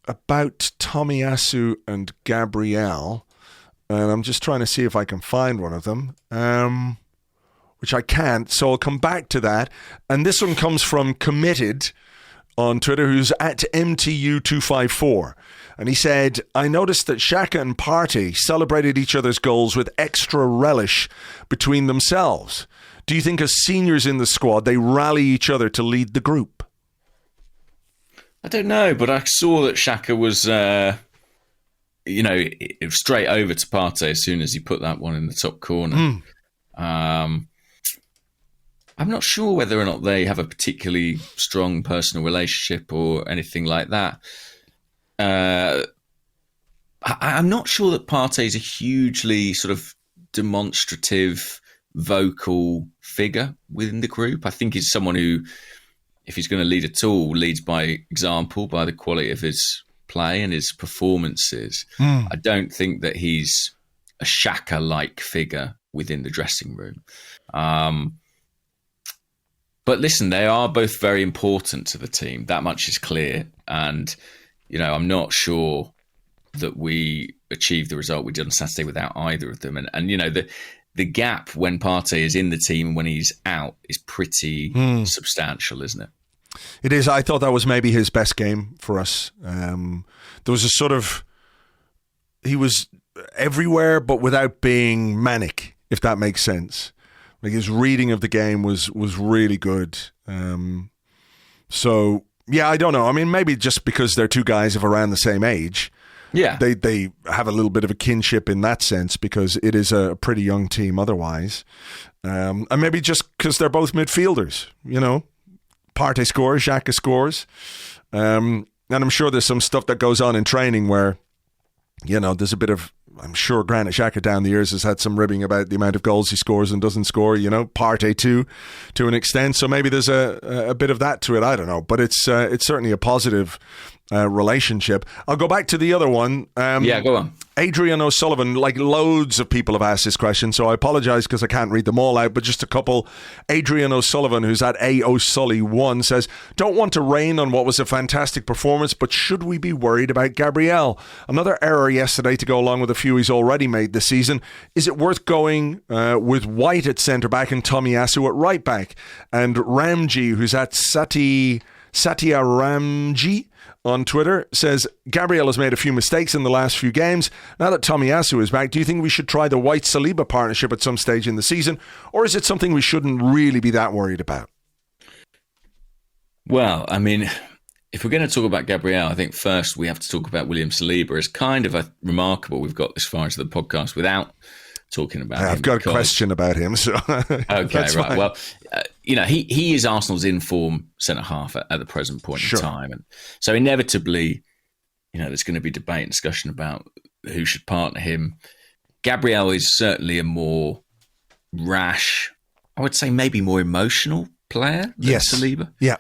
About Tomiyasu and Gabriel. And I'm just trying to see if I can find one of them. Which I can't. So I'll come back to that. And this one comes from Committed on Twitter, who's at MTU254. And he said, I noticed that Xhaka and Partey celebrated each other's goals with extra relish between themselves. Do you think as seniors in the squad, they rally each other to lead the group? I don't know, but I saw that Xhaka was, straight over to Partey as soon as he put that one in the top corner. I'm not sure whether or not they have a particularly strong personal relationship or anything like that. I'm not sure that Partey is a hugely sort of demonstrative, vocal figure within the group. I think he's someone who, if he's going to lead at all, leads by example, by the quality of his play and his performances. I don't think that he's a Xhaka-like figure within the dressing room. But listen, they are both very important to the team. That much is clear. And, I'm not sure that we achieved the result we did on Saturday without either of them. And the gap when Partey is in the team and when he's out is pretty substantial, isn't it? It is. I thought that was maybe his best game for us. There was a sort of... He was everywhere, but without being manic, if that makes sense. Like, his reading of the game was really good. So, yeah, I don't know. I mean, maybe just because they're two guys of around the same age. Yeah. They have a little bit of a kinship in that sense because it is a pretty young team otherwise. And maybe just because they're both midfielders, Partey scores, Xhaka scores. And I'm sure there's some stuff that goes on in training where, there's a bit of... I'm sure Granit Xhaka down the years has had some ribbing about the amount of goals he scores and doesn't score, Partey too, to an extent. So maybe there's a bit of that to it. I don't know. But it's certainly a positive relationship. I'll go back to the other one. Go on. Adrian O'Sullivan, like loads of people have asked this question, so I apologise because I can't read them all out, but just a couple. Adrian O'Sullivan, who's at AOSully1, says, don't want to rain on what was a fantastic performance, but should we be worried about Gabriel? Another error yesterday to go along with a few he's already made this season. Is it worth going with White at centre-back and Tomiyasu at right-back? And Ramji, who's at Satya Ramji on Twitter, says, Gabriel has made a few mistakes in the last few games. Now that Tomiyasu is back, do you think we should try the White-Saliba partnership at some stage in the season? Or is it something we shouldn't really be that worried about? Well, I mean, if we're going to talk about Gabriel, I think first we have to talk about William Saliba. It's kind of remarkable we've got this far into the podcast without talking about him. I've got a question about him. So okay, right. Fine. Well, he is Arsenal's in-form centre-half at the present point in time. And so inevitably, there's going to be debate and discussion about who should partner him. Gabriel is certainly a more rash, I would say maybe more emotional player than Saliba. Yeah.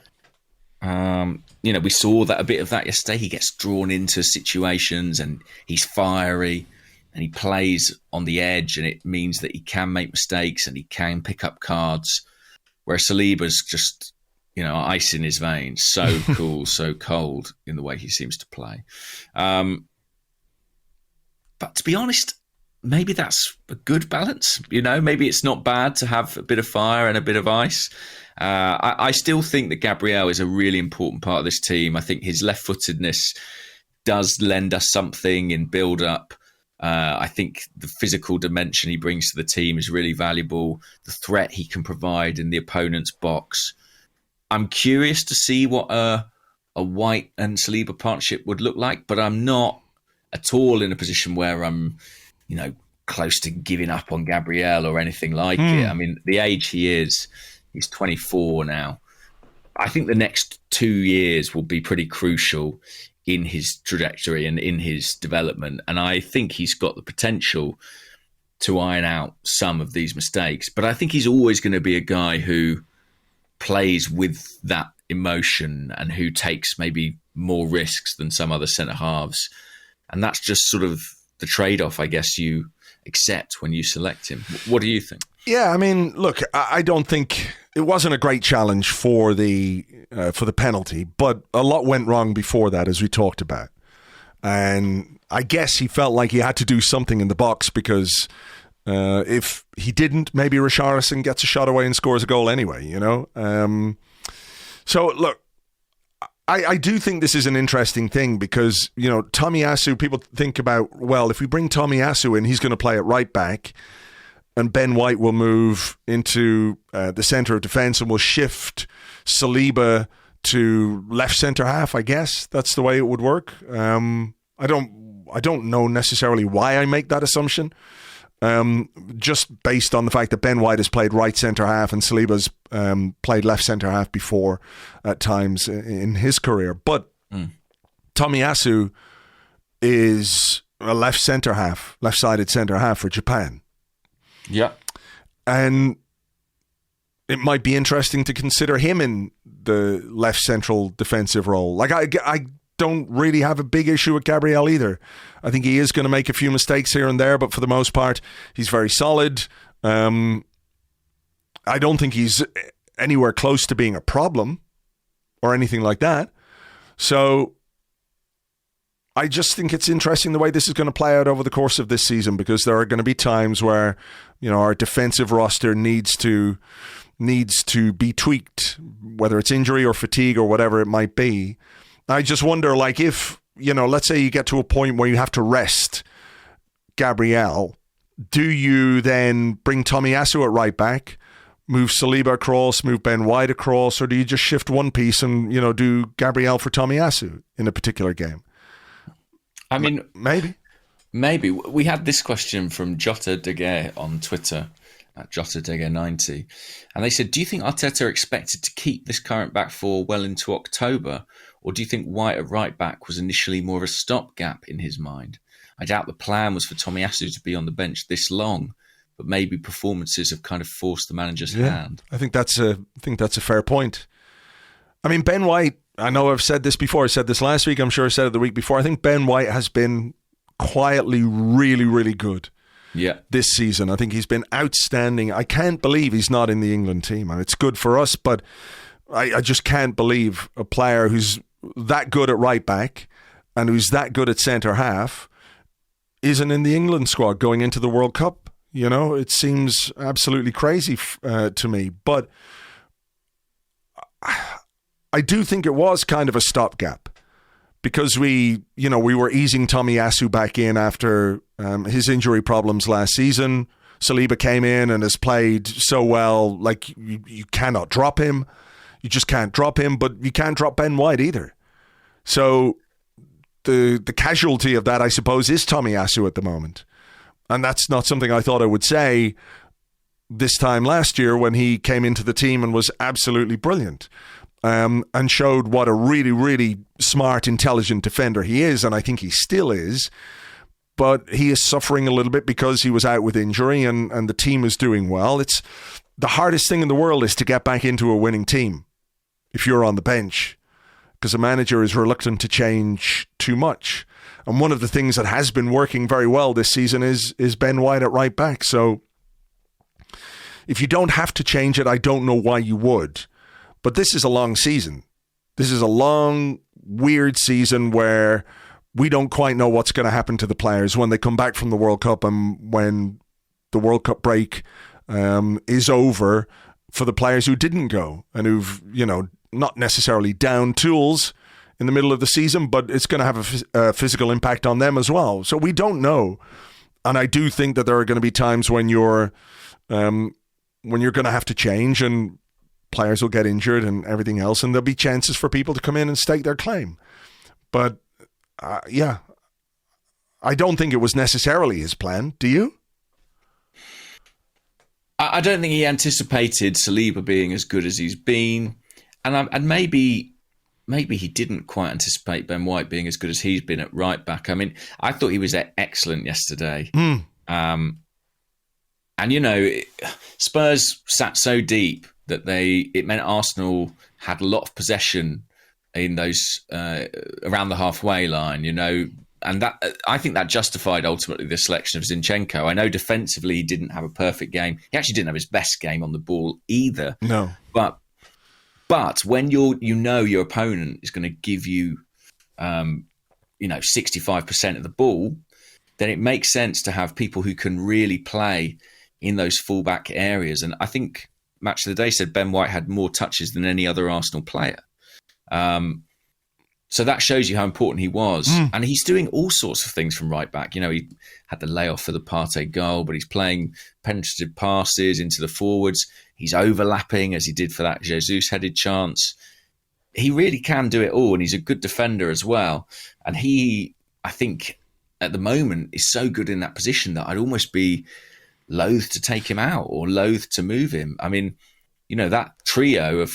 We saw that a bit of that yesterday. He gets drawn into situations and he's fiery and he plays on the edge, and it means that he can make mistakes and he can pick up cards, where Saliba's just, ice in his veins, so cool, so cold in the way he seems to play. But to be honest, maybe that's a good balance. Maybe it's not bad to have a bit of fire and a bit of ice. I still think that Gabriel is a really important part of this team. I think his left-footedness does lend us something in build-up. I think the physical dimension he brings to the team is really valuable. The threat he can provide in the opponent's box. I'm curious to see what a White and Saliba partnership would look like, but I'm not at all in a position where I'm, close to giving up on Gabriel or anything like it. I mean, the age he's 24 now. I think the next 2 years will be pretty crucial in his trajectory and in his development. And I think he's got the potential to iron out some of these mistakes. But I think he's always going to be a guy who plays with that emotion and who takes maybe more risks than some other centre-halves. And that's just sort of the trade-off, I guess, you accept when you select him. What do you think? Yeah, I mean, look, I don't think it wasn't a great challenge for the penalty, but a lot went wrong before that, as we talked about. And I guess he felt like he had to do something in the box because if he didn't, maybe Richarlison gets a shot away and scores a goal anyway, So, look, I do think this is an interesting thing because, Tomiyasu, people think about, well, if we bring Tomiyasu in, he's going to play at right back and Ben White will move into the centre of defence and will shift Saliba to left centre half, I guess. That's the way it would work. I don't know necessarily why I make that assumption. Just based on the fact that Ben White has played right centre half and Saliba's played left centre half before at times in his career. But Tomiyasu is a left-sided centre half for Japan. Yeah. And it might be interesting to consider him in the left central defensive role. Like, I don't really have a big issue with Gabriel either. I think he is going to make a few mistakes here and there, but for the most part, he's very solid. I don't think he's anywhere close to being a problem or anything like that. So I just think it's interesting the way this is going to play out over the course of this season, because there are going to be times where, our defensive roster needs to be tweaked, whether it's injury or fatigue or whatever it might be. I just wonder, like, if, let's say you get to a point where you have to rest Gabriel, do you then bring Tomiyasu at right back, move Saliba across, move Ben White across, or do you just shift one piece and, do Gabriel for Tomiyasu in a particular game? I mean, maybe. We had this question from Jota Dege on Twitter, at Jota Dege 90, and they said, do you think Arteta expected to keep this current back four well into October, or do you think White at right back was initially more of a stopgap in his mind? I doubt the plan was for Tomiyasu to be on the bench this long, but maybe performances have kind of forced the manager's hand. I think that's a fair point. I mean, Ben White, I know I've said this before. I said this last week. I'm sure I said it the week before. I think Ben White has been quietly really, really good this season. I think he's been outstanding. I can't believe he's not in the England team. It's good for us, but I just can't believe a player who's that good at right back and who's that good at centre half isn't in the England squad going into the World Cup. It seems absolutely crazy to me. But I do think it was kind of a stopgap because we were easing Tomiyasu back in after his injury problems last season. Saliba came in and has played so well, like you cannot drop him. You just can't drop him, but you can't drop Ben White either. So the casualty of that, I suppose, is Tomiyasu at the moment. And that's not something I thought I would say this time last year when he came into the team and was absolutely brilliant. And showed what a really, really smart, intelligent defender he is, and I think he still is. But he is suffering a little bit because he was out with injury, and the team is doing well. It's the hardest thing in the world is to get back into a winning team if you're on the bench, because a manager is reluctant to change too much. And one of the things that has been working very well this season is Ben White at right back. So if you don't have to change it, I don't know why you would. But this is a long season. This is a long, weird season where we don't quite know what's going to happen to the players when they come back from the World Cup and when the World Cup break is over for the players who didn't go and who've, not necessarily down tools in the middle of the season, but it's going to have a physical impact on them as well. So we don't know. And I do think that there are going to be times when you're going to have to change, and players will get injured and everything else, and there'll be chances for people to come in and stake their claim. But, I don't think it was necessarily his plan. Do you? I don't think he anticipated Saliba being as good as he's been. And maybe he didn't quite anticipate Ben White being as good as he's been at right back. I mean, I thought he was excellent yesterday. And, Spurs sat so deep that it meant Arsenal had a lot of possession in those around the halfway line, and that I think that justified ultimately the selection of Zinchenko. I know defensively he didn't have a perfect game. He actually didn't have his best game on the ball either. No, but when your opponent is going to give you 65% of the ball, then it makes sense to have people who can really play in those fullback areas. And I think Match of the Day said Ben White had more touches than any other Arsenal player. So that shows you how important he was. And he's doing all sorts of things from right back. He had the layoff for the Partey goal, but he's playing penetrative passes into the forwards. He's overlapping as he did for that Jesus headed chance. He really can do it all, and he's a good defender as well. And he, I think, at the moment is so good in that position that I'd almost be loath to take him out or loath to move him. I mean, that trio of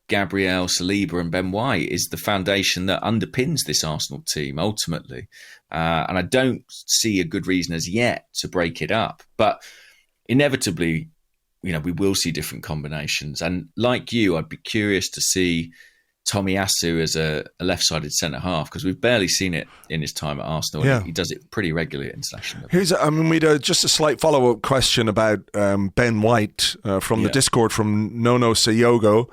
Gabriel, Saliba and Ben White is the foundation that underpins this Arsenal team ultimately. And I don't see a good reason as yet to break it up. But inevitably, we will see different combinations. And like you, I'd be curious to see Tomiyasu as a left-sided centre-half, because we've barely seen it in his time at Arsenal. Yeah. He does it pretty regularly at international level. We'd just a slight follow-up question about Ben White from the Discord from Nono Sayogo,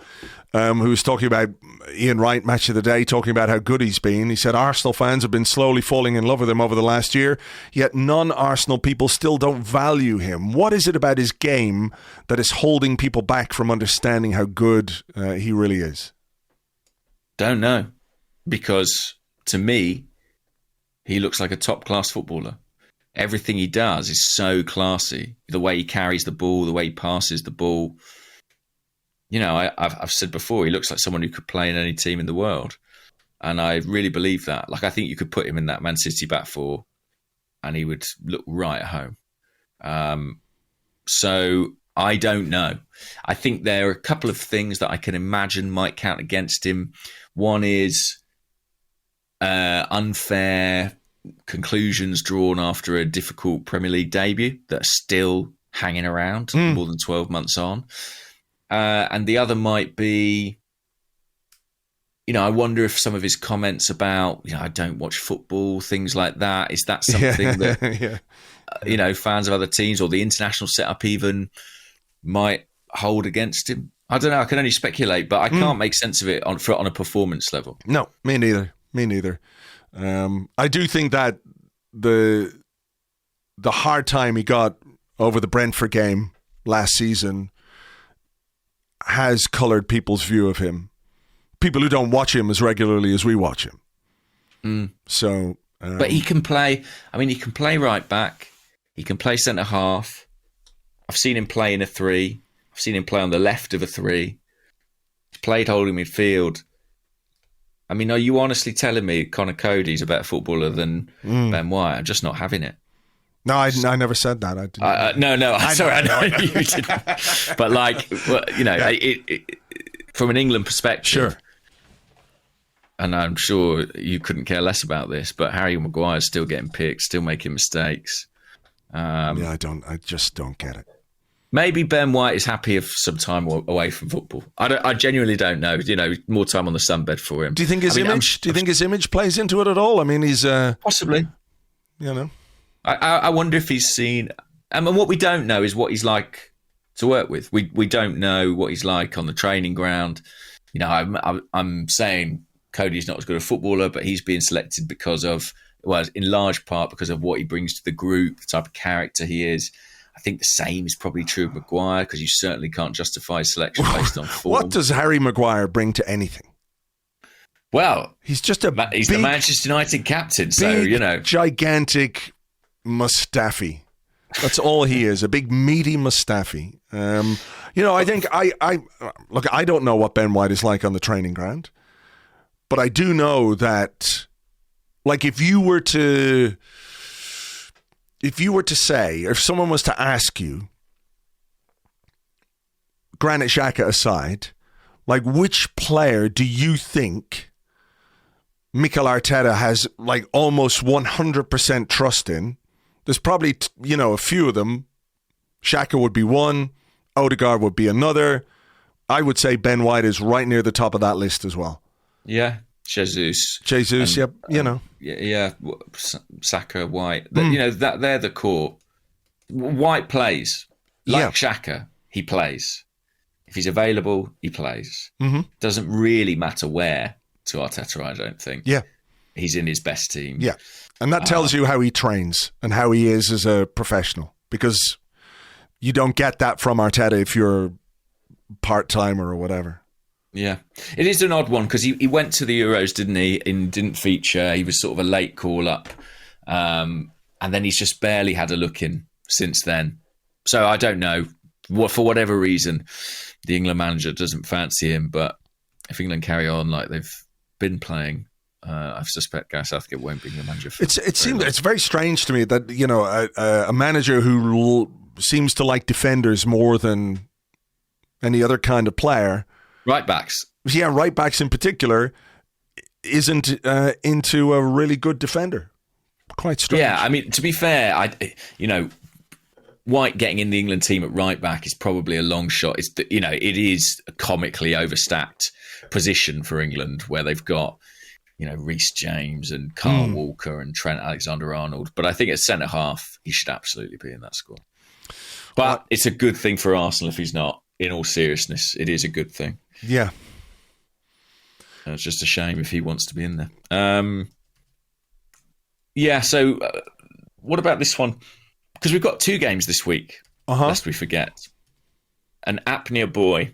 who was talking about Ian Wright, Match of the Day, talking about how good he's been. He said Arsenal fans have been slowly falling in love with him over the last year, yet non-Arsenal people still don't value him. What is it about his game that is holding people back from understanding how good he really is? Don't know, because to me, he looks like a top-class footballer. Everything he does is so classy. The way he carries the ball, the way he passes the ball. I've said before, he looks like someone who could play in any team in the world. And I really believe that. Like, I think you could put him in that Man City back four and he would look right at home. So I don't know. I think there are a couple of things that I can imagine might count against him. One is unfair conclusions drawn after a difficult Premier League debut that are still hanging around more than 12 months on. And the other might be, I wonder if some of his comments about, I don't watch football, things like that, is that something that, fans of other teams or the international setup even might hold against him? I don't know. I can only speculate, but I can't make sense of it on a performance level. No, me neither. I do think that the hard time he got over the Brentford game last season has coloured people's view of him. People who don't watch him as regularly as we watch him. So, but he can play. I mean, he can play right back. He can play centre half. I've seen him play in a 3. I've seen him play on the left of a 3. He's played holding midfield. I mean, are you honestly telling me Connor Cody's a better footballer than Ben White? I'm just not having it. No, I never said that. I didn't. No. Sorry, I know you didn't. But like, well, from an England perspective, sure. And I'm sure you couldn't care less about this, but Harry Maguire's still getting picked, still making mistakes. I just don't get it. Maybe Ben White is happy of some time away from football. I genuinely don't know. More time on the sunbed for him. Do you think his image? Do you think his image plays into it at all? I mean, he's possibly. I wonder if he's seen. I mean, what we don't know is what he's like to work with. We don't know what he's like on the training ground. I'm saying Cody's not as good a footballer, but he's being selected because of, well, in large part because of what he brings to the group, the type of character he is. I think the same is probably true of Maguire, because you certainly can't justify selection based on form. What does Harry Maguire bring to anything? Well, he's just the Manchester United captain, so gigantic Mustafi. That's all he is, a big meaty Mustafi. I think I don't know what Ben White is like on the training ground, but I do know that, like, if you were to say, if someone was to ask you, Granit Xhaka aside, like, which player do you think Mikel Arteta has like almost 100% trust in? There's probably, a few of them. Xhaka would be one. Odegaard would be another. I would say Ben White is right near the top of that list as well. Yeah. Jesus, yep. Yeah. Saka, White. That they're the core. White plays. Like Xhaka, he plays. If he's available, he plays. Mm-hmm. Doesn't really matter where to Arteta, I don't think. Yeah. He's in his best team. Yeah. And that tells you how he trains and how he is as a professional, because you don't get that from Arteta if you're part-timer or whatever. Yeah. It is an odd one, because he went to the Euros, didn't he, and didn't feature. He was sort of a late call-up. And then he's just barely had a look in since then. So I don't know. For whatever reason, the England manager doesn't fancy him. But if England carry on like they've been playing, I suspect Gareth Southgate won't be the manager. It's very strange to me that a manager who seems to like defenders more than any other kind of player, right backs in particular, isn't into a really good defender. Quite strange. Yeah, I mean, to be fair, White getting in the England team at right back is probably a long shot. It is a comically overstacked position for England, where they've got Reece James and Kyle Walker and Trent Alexander-Arnold. But I think at centre-half, he should absolutely be in that squad. But it's a good thing for Arsenal if he's not. In all seriousness, it is a good thing. Yeah. And it's just a shame if he wants to be in there. So what about this one? Because we've got 2 games this week, lest we forget. An Apnea Boy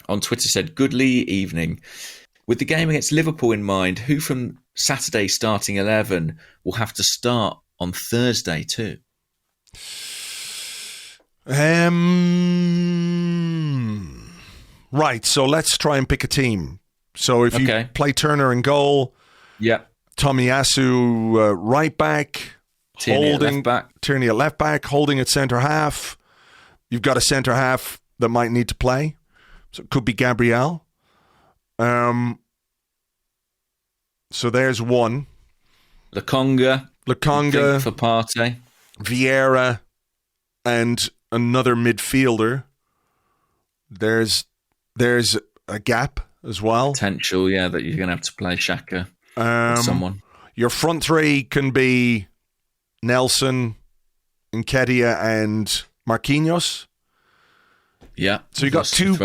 on Twitter said, "Goodly evening. With the game against Liverpool in mind, who from Saturday starting 11 will have to start on Thursday too?" Right, so let's try and pick a team. So if you play Turner in goal, Tomiyasu right back, Tierney at left back, Holding at centre half. You've got a centre half that might need to play, so it could be Gabriel. So there's one. Lokonga for Partey, Vieira, and another midfielder. There's a gap as well. Potential, that you're going to have to play Xhaka. Someone. Your front 3 can be Nelson, Nketiah, and Marquinhos. Yeah. So you got two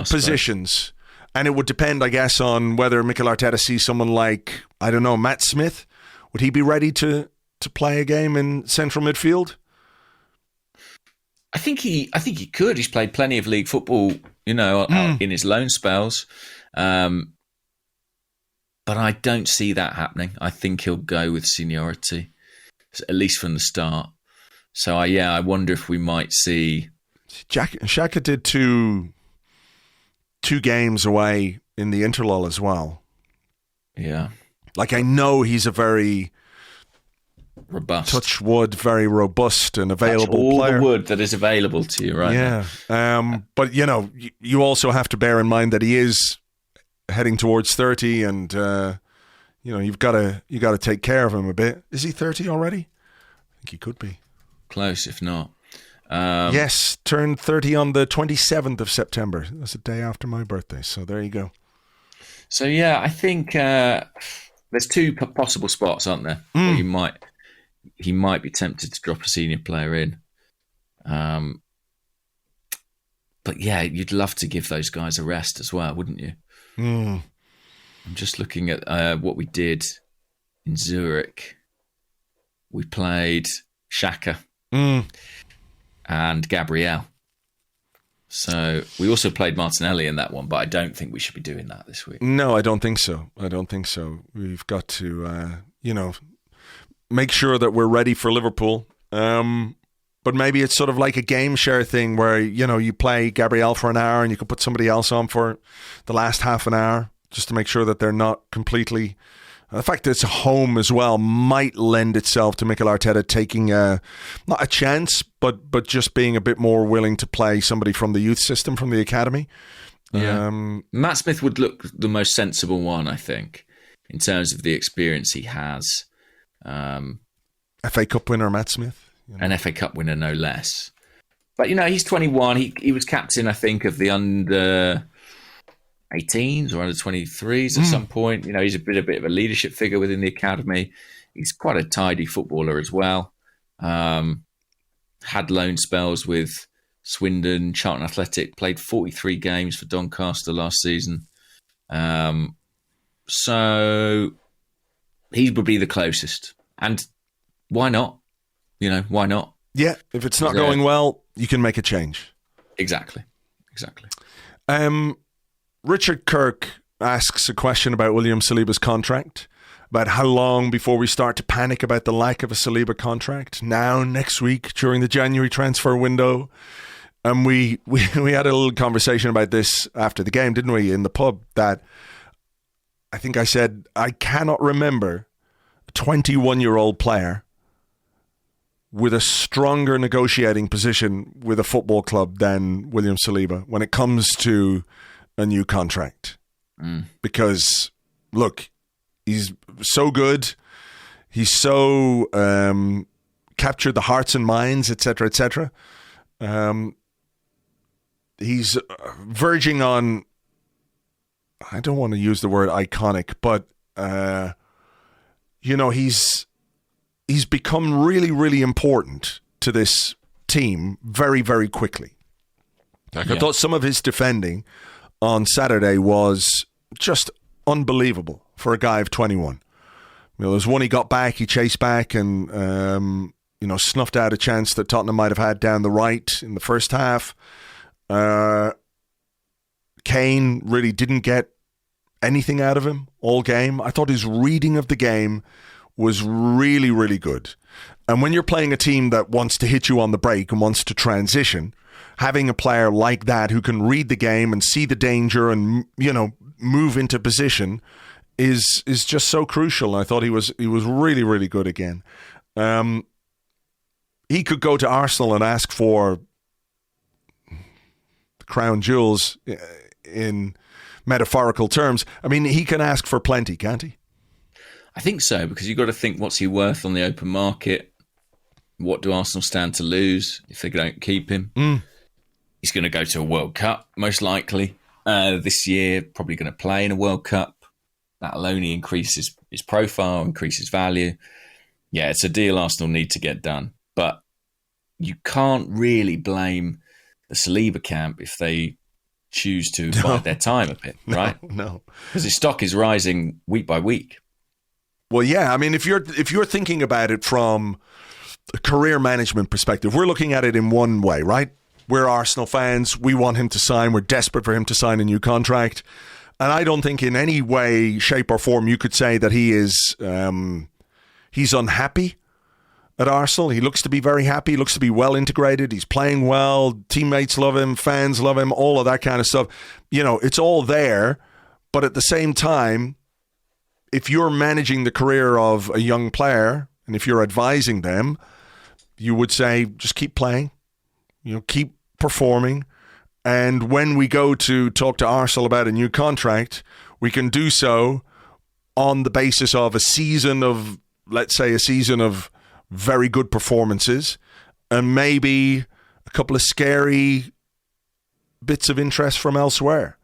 positions. And it would depend, I guess, on whether Mikel Arteta sees someone like, I don't know, Matt Smith. Would he be ready to play a game in central midfield? I think he could. He's played plenty of league football, in his loan spells. But I don't see that happening. I think he'll go with seniority, at least from the start. So, I wonder if we might see... Xhaka did two games away in the interlull as well. Yeah. Like, I know he's a very robust. Touch wood, very robust and available Touch all player. the wood that is available to you right now. But, you also have to bear in mind that he is heading towards 30 and, you've got to take care of him a bit. Is he 30 already? I think he could be. Close, if not. Yes, turned 30 on the 27th of September. That's the day after my birthday. So there you go. So, yeah, I think there's two possible spots, aren't there? Where he might be tempted to drop a senior player in. But, yeah, you'd love to give those guys a rest as well, wouldn't you? I'm just looking at what we did in Zurich. We played Xhaka and Gabriel. So we also played Martinelli in that one, but I don't think we should be doing that this week. No, I don't think so. We've got to, make sure that we're ready for Liverpool. But maybe it's sort of like a game share thing where, you play Gabriel for an hour and you can put somebody else on for the last half an hour just to make sure that they're not completely... The fact that it's a home as well might lend itself to Mikel Arteta taking not a chance, but just being a bit more willing to play somebody from the youth system, from the academy. Yeah. Matt Smith would look the most sensible one, I think, in terms of the experience he has. FA Cup winner Matt Smith. An FA Cup winner, no less. But, he's 21. He was captain, I think, of the under... 18s or under 23s at some point. He's a bit of a leadership figure within the academy. He's quite a tidy footballer as well. Had loan spells with Swindon, Charlton Athletic, played 43 games for Doncaster last season. So he would be the closest. And why not? Why not? Yeah, if it's not going well, you can make a change. Exactly. Richard Kirk asks a question about William Saliba's contract, about how long before we start to panic about the lack of a Saliba contract. Now, next week, during the January transfer window. And we had a little conversation about this after the game, didn't we, in the pub, that I think I said, I cannot remember a 21-year-old player with a stronger negotiating position with a football club than William Saliba when it comes to a new contract. Because, look, he's so good. He's so captured the hearts and minds, etc., etc. He's verging on, I don't want to use the word iconic, but, he's become really, really important to this team very, very quickly. I thought some of his defending on Saturday was just unbelievable for a guy of 21. There was one he got back, he chased back and, snuffed out a chance that Tottenham might have had down the right in the first half. Kane really didn't get anything out of him all game. I thought his reading of the game was really, really good. And when you're playing a team that wants to hit you on the break and wants to transition, having a player like that who can read the game and see the danger and, move into position is just so crucial. I thought he was really, really good again. He could go to Arsenal and ask for the crown jewels in metaphorical terms. I mean, he can ask for plenty, can't he? I think so, because you've got to think, what's he worth on the open market? What do Arsenal stand to lose if they don't keep him? He's going to go to a World Cup, most likely, this year, probably going to play in a World Cup. That'll only increase his profile, increase his value. Yeah, it's a deal Arsenal need to get done. But you can't really blame the Saliba camp if they choose to bide their time a bit, right? No. Because his stock is rising week by week. Well, yeah. I mean, if you're thinking about it from a career management perspective, we're looking at it in one way, right? We're Arsenal fans. We want him to sign. We're desperate for him to sign a new contract. And I don't think in any way, shape or form you could say that he is he's unhappy at Arsenal. He looks to be very happy. He looks to be well integrated. He's playing well. Teammates love him. Fans love him. All of that kind of stuff. It's all there. But at the same time, if you're managing the career of a young player And if you're advising them, you would say, just keep playing, keep performing. And when we go to talk to Arsenal about a new contract, we can do so on the basis of a season of very good performances and maybe a couple of scary bits of interest from elsewhere,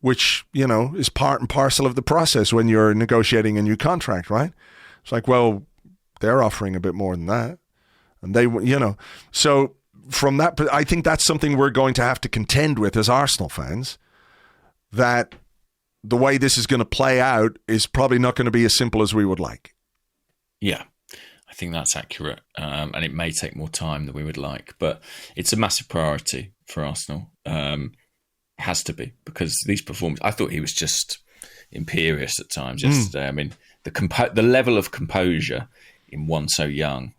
which, is part and parcel of the process when you're negotiating a new contract, right? It's like, well, they're offering a bit more than that. And they, so from that, I think that's something we're going to have to contend with as Arsenal fans, that the way this is going to play out is probably not going to be as simple as we would like. Yeah, I think that's accurate. And it may take more time than we would like, but it's a massive priority for Arsenal. It has to be, because these performances, I thought he was just imperious at times yesterday. I mean, the level of composure in one so young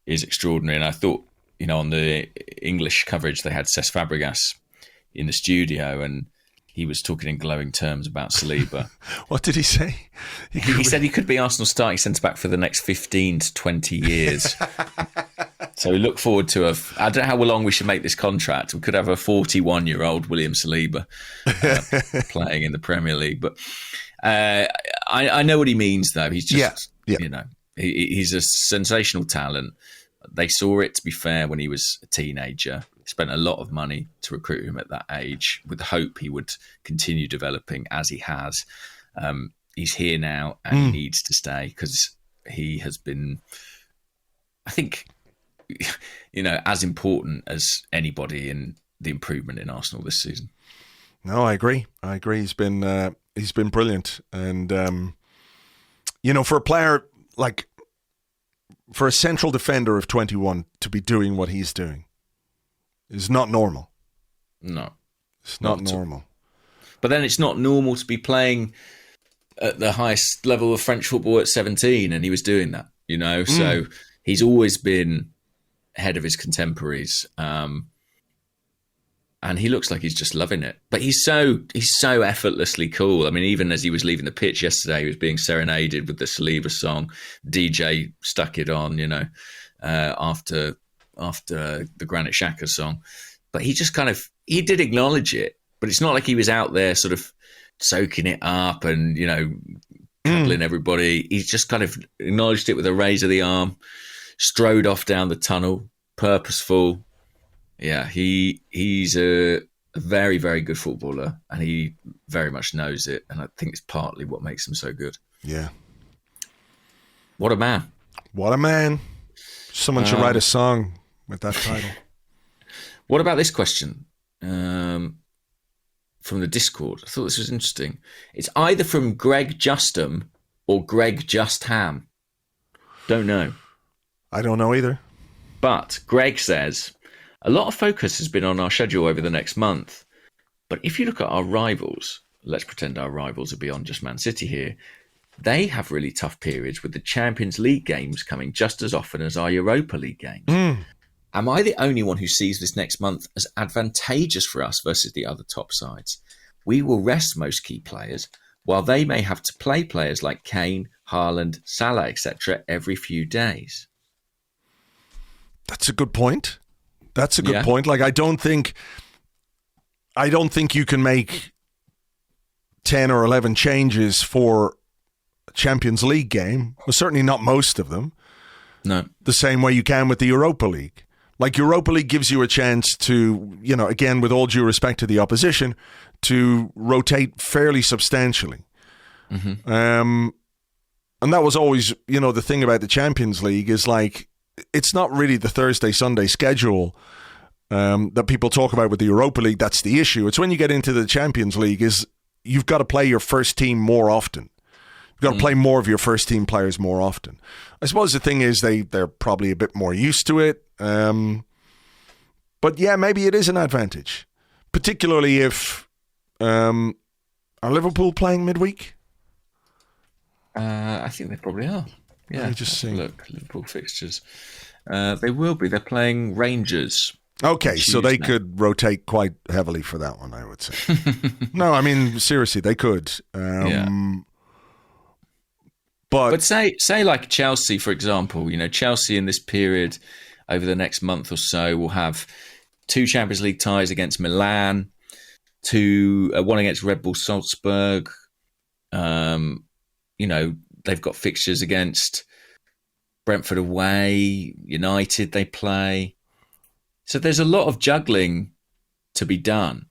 is extraordinary. And I thought, on the English coverage, they had Cesc Fabregas in the studio, and he was talking in glowing terms about Saliba. What did he say? He said he could be Arsenal's starting centre-back for the next 15 to 20 years. So we look forward to I don't know how long we should make this contract. We could have a 41-year-old William Saliba playing in the Premier League. But I know what he means, though. He's just, he's a sensational talent. They saw it, to be fair, when he was a teenager. Spent a lot of money to recruit him at that age with the hope he would continue developing as he has. He's here now and he needs to stay because he has been, I think, as important as anybody in the improvement in Arsenal this season. No, I agree. He's been brilliant. And, for a player for a central defender of 21 to be doing what he's doing is not normal. No. It's not normal. But then it's not normal to be playing at the highest level of French football at 17, and he was doing that, So he's always been ahead of his contemporaries. And he looks like he's just loving it. But he's so effortlessly cool. I mean, even as he was leaving the pitch yesterday, he was being serenaded with the Saliba song. DJ stuck it on, after the Granit Xhaka song. But he just he did acknowledge it. But it's not like he was out there sort of soaking it up and, cuddling everybody. He just kind of acknowledged it with a raise of the arm, strode off down the tunnel, purposeful. Yeah, he's a very, very good footballer, and he very much knows it. And I think it's partly what makes him so good. Yeah. What a man. What a man. Someone should write a song with that title. What about this question from the Discord? I thought this was interesting. It's either from Greg Justum or Greg Justham. Don't know. I don't know either. But Greg says, a lot of focus has been on our schedule over the next month. But if you look at our rivals, let's pretend our rivals are beyond just Man City here, they have really tough periods with the Champions League games coming just as often as our Europa League games. Am I the only one who sees this next month as advantageous for us versus the other top sides? We will rest most key players, while they may have to play players like Kane, Haaland, Salah, etc. every few days. That's a good point. That's a good point. I don't think you can make 10 or 11 changes for a Champions League game. Well, certainly not most of them. No. The same way you can with the Europa League. Europa League gives you a chance to, again, with all due respect to the opposition, to rotate fairly substantially. Mm-hmm. And that was always, the thing about the Champions League is it's not really the Thursday, Sunday schedule that people talk about with the Europa League. That's the issue. It's when you get into the Champions League is you've got to play your first team more often. You've got to play more of your first team players more often. I suppose the thing is they're probably a bit more used to it. But yeah, maybe it is an advantage, particularly if are Liverpool playing midweek? I think they probably are. Yeah, just see. Look, Liverpool fixtures. They will be. They're playing Rangers. Okay, so they could rotate quite heavily for that one, I would say. No, I mean, seriously, they could. But say like Chelsea, for example, Chelsea in this period over the next month or so will have 2 Champions League ties against Milan, one against Red Bull Salzburg. They've got fixtures against Brentford away, United they play. So there's a lot of juggling to be done.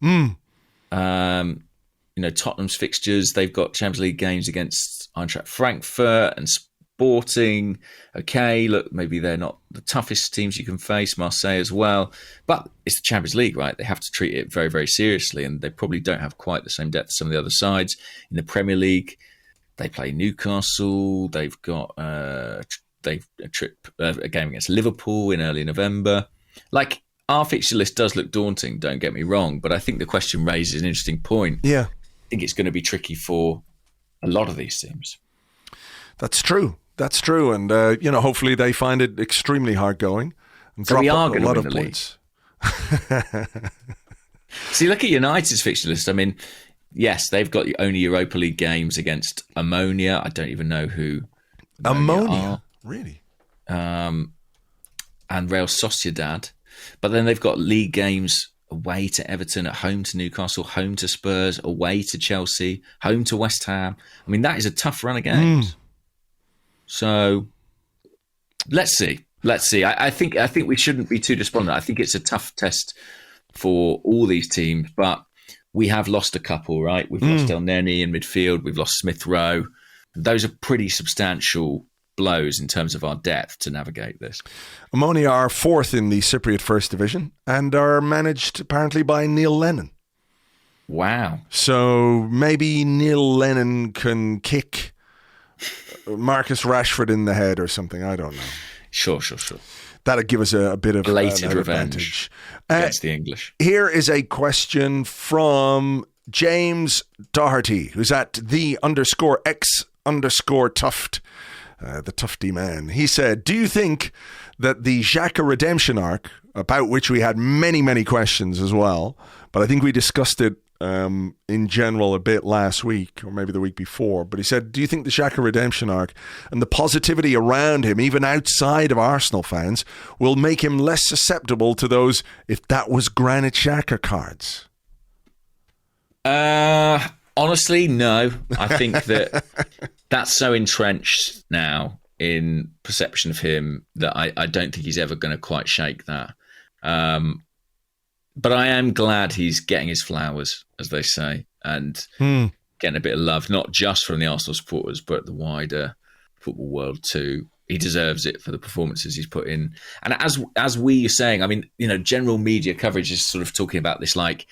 Tottenham's fixtures, they've got Champions League games against Eintracht Frankfurt and Sporting. Okay, look, maybe they're not the toughest teams you can face, Marseille as well. But it's the Champions League, right? They have to treat it very, very seriously, and they probably don't have quite the same depth as some of the other sides. In the Premier League, they play Newcastle. They've got a game against Liverpool in early November. Like, our fixture list does look daunting, don't get me wrong, but I think the question raises an interesting point. Yeah. I think it's going to be tricky for a lot of these teams. That's true. And, hopefully they find it extremely hard going and so drop we are a going lot to of win the points. See, look at United's fixture list. I mean, yes, they've got only Europa League games against Ammonia. I don't even know who Ammonia are. Really? And Real Sociedad. But then they've got league games away to Everton, at home to Newcastle, home to Spurs, away to Chelsea, home to West Ham. I mean, that is a tough run of games. So let's see. I think we shouldn't be too despondent. I think it's a tough test for all these teams, but we have lost a couple, right? We've lost El Neni in midfield. We've lost Smith Rowe. Those are pretty substantial blows in terms of our depth to navigate this. Ammonia are 4th in the Cypriot First Division and are managed apparently by Neil Lennon. Wow. So maybe Neil Lennon can kick Marcus Rashford in the head or something. I don't know. Sure. That'd give us a bit of belated an revenge against the English. Here is a question from James Doherty, who's at _X_Tuft, the Tufty man. He said, do you think that the Xhaka redemption arc, about which we had many, many questions as well, but I think we discussed it in general a bit last week or maybe the week before, but he said, do you think the Xhaka redemption arc and the positivity around him, even outside of Arsenal fans, will make him less susceptible to those "if that was Granit Xhaka" cards? Honestly, no. I think that's so entrenched now in perception of him that I don't think he's ever going to quite shake that. But I am glad he's getting his flowers, as they say, and getting a bit of love, not just from the Arsenal supporters, but the wider football world too. He deserves it for the performances he's put in. And as we are saying, I mean, general media coverage is sort of talking about this like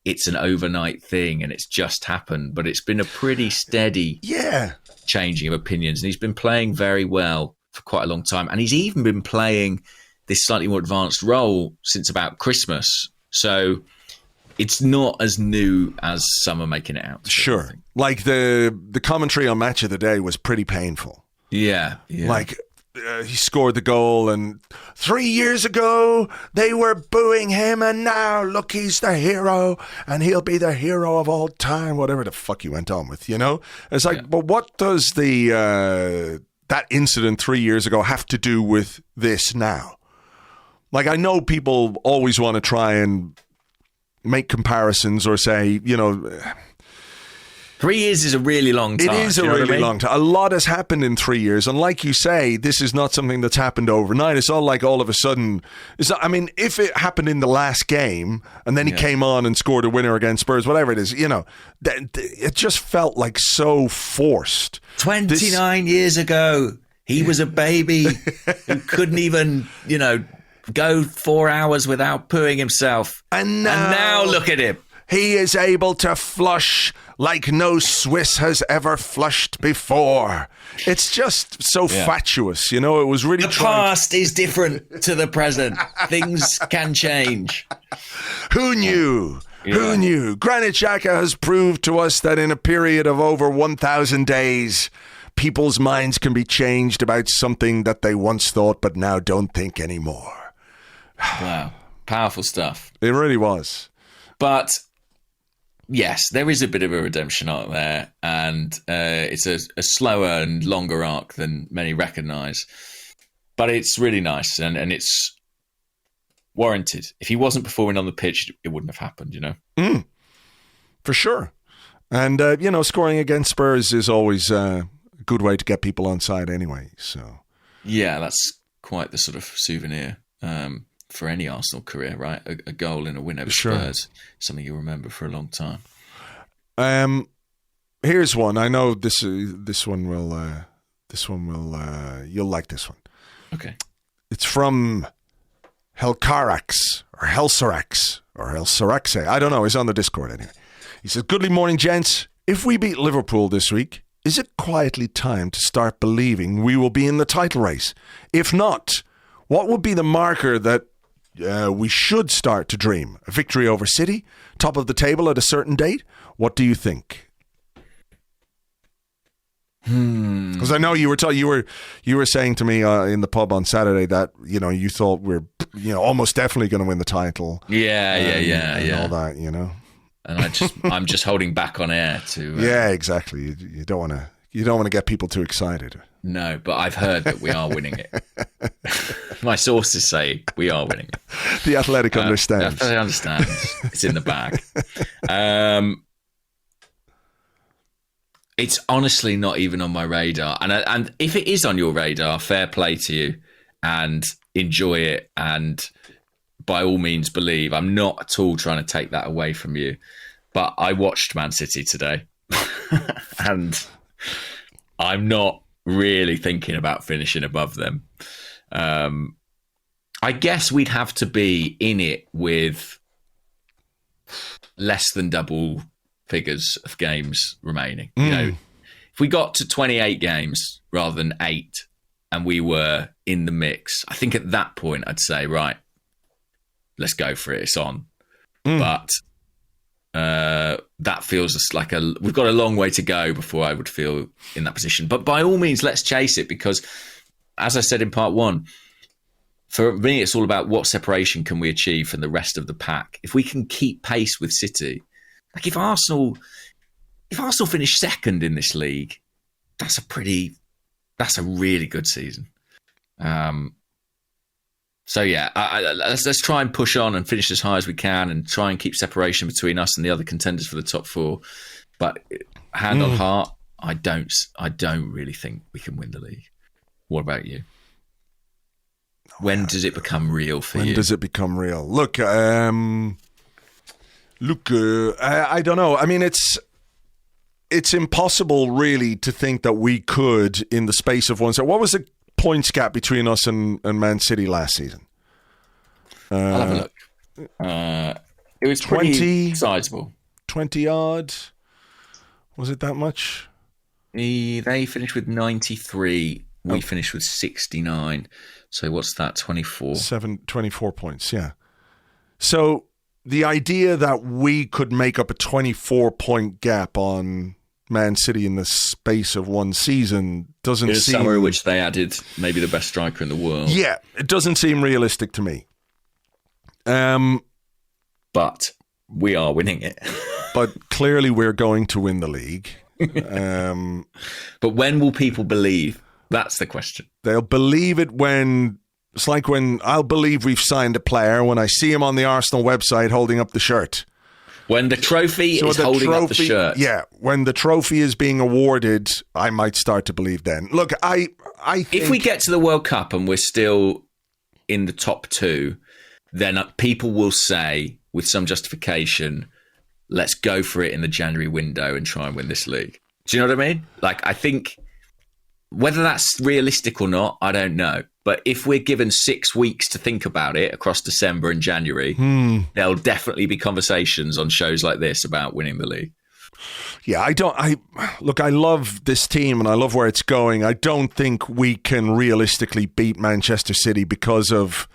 it's an overnight thing and it's just happened, but it's been a pretty steady changing of opinions. And he's been playing very well for quite a long time. And he's even been playing this slightly more advanced role since about Christmas. So it's not as new as some are making it out. Sure. Like the commentary on Match of the Day was pretty painful. Yeah. Like he scored the goal and 3 years ago they were booing him and now look, he's the hero and he'll be the hero of all time, whatever the fuck you went on with, It's like, but what does that incident 3 years ago have to do with this now? Like, I know people always want to try and make comparisons or say, 3 years is a really long time. It is a really long time. A lot has happened in 3 years. And like you say, this is not something that's happened overnight. It's all like all of a sudden. If it happened in the last game and then he came on and scored a winner against Spurs, whatever it is, it just felt like so forced. 29 years ago, he was a baby who couldn't even, go 4 hours without pooing himself. And now look at him. He is able to flush like no Swiss has ever flushed before. It's just so fatuous, It was really the past is different to the present. Things can change. Who knew? Yeah. Who knew? Granit Xhaka has proved to us that in a period of over 1,000 days, people's minds can be changed about something that they once thought but now don't think anymore. Wow. Powerful stuff. It really was. But yes, there is a bit of a redemption arc there, and it's a slower and longer arc than many recognise. But it's really nice, and it's warranted. If he wasn't performing on the pitch, it wouldn't have happened, For sure. And, scoring against Spurs is always a good way to get people on side anyway. So yeah, that's quite the sort of souvenir for any Arsenal career, right? A goal in a win over Spurs, something you'll remember for a long time. Here's one. I know this one will you'll like this one. Okay. It's from Helcarax or Helsarax or Helsaraxe. I don't know. He's on the Discord anyway. He says, "Goodly morning, gents. If we beat Liverpool this week, is it quietly time to start believing we will be in the title race? If not, what would be the marker that we should start to dream? A victory over City, top of the table at a certain date? What do you think?" Because I know you were saying to me in the pub on Saturday that you thought we're almost definitely going to win the title. Yeah. All that, And I'm just holding back on air to. Yeah, exactly. You don't want to get people too excited. No, but I've heard that we are winning it. My sources say we are winning it. The Athletic understands. The Athletic understands. It's in the bag. It's honestly not even on my radar. And if it is on your radar, fair play to you and enjoy it. And by all means, believe. I'm not at all trying to take that away from you. But I watched Man City today. And I'm not really thinking about finishing above them. I guess we'd have to be in it with less than double figures of games remaining. If we got to 28 games rather than 8 and we were in the mix, I think at that point I'd say, right, let's go for it. It's on. But that feels like we've got a long way to go before I would feel in that position. But by all means, let's chase it, because as I said in part 1, for me, it's all about what separation can we achieve from the rest of the pack. If we can keep pace with City, like if Arsenal finish second in this league, that's a really good season. So yeah, let's try and push on and finish as high as we can, and try and keep separation between us and the other contenders for the top 4. But hand on heart, I don't really think we can win the league. What about you? When does it become real for you? When does it become real? Look, I don't know. I mean, it's impossible really to think that we could, in the space of one season. What was the points gap between us and Man City last season? I'll have a look. It was 20, pretty sizable. 20 odd. Was it that much? They finished with 93. We finished with 69. So what's that? 24. 24 points, yeah. So the idea that we could make up a 24-point gap on Man City in the space of one season doesn't seem... In a summer in which they added maybe the best striker in the world. Yeah, it doesn't seem realistic to me. But we are winning it. But clearly we're going to win the league. But when will people believe? That's the question. They'll believe it when... It's like when I'll believe we've signed a player when I see him on the Arsenal website holding up the shirt. When the trophy is holding up the shirt. Yeah, when the trophy is being awarded, I might start to believe then. Look, I think... If we get to the World Cup and we're still in the top 2, then people will say, with some justification, let's go for it in the January window and try and win this league. Do you know what I mean? Like, I think whether that's realistic or not, I don't know. But if we're given 6 weeks to think about it across December and January, there'll definitely be conversations on shows like this about winning the league. Yeah, I love this team and I love where it's going. I don't think we can realistically beat Manchester City because of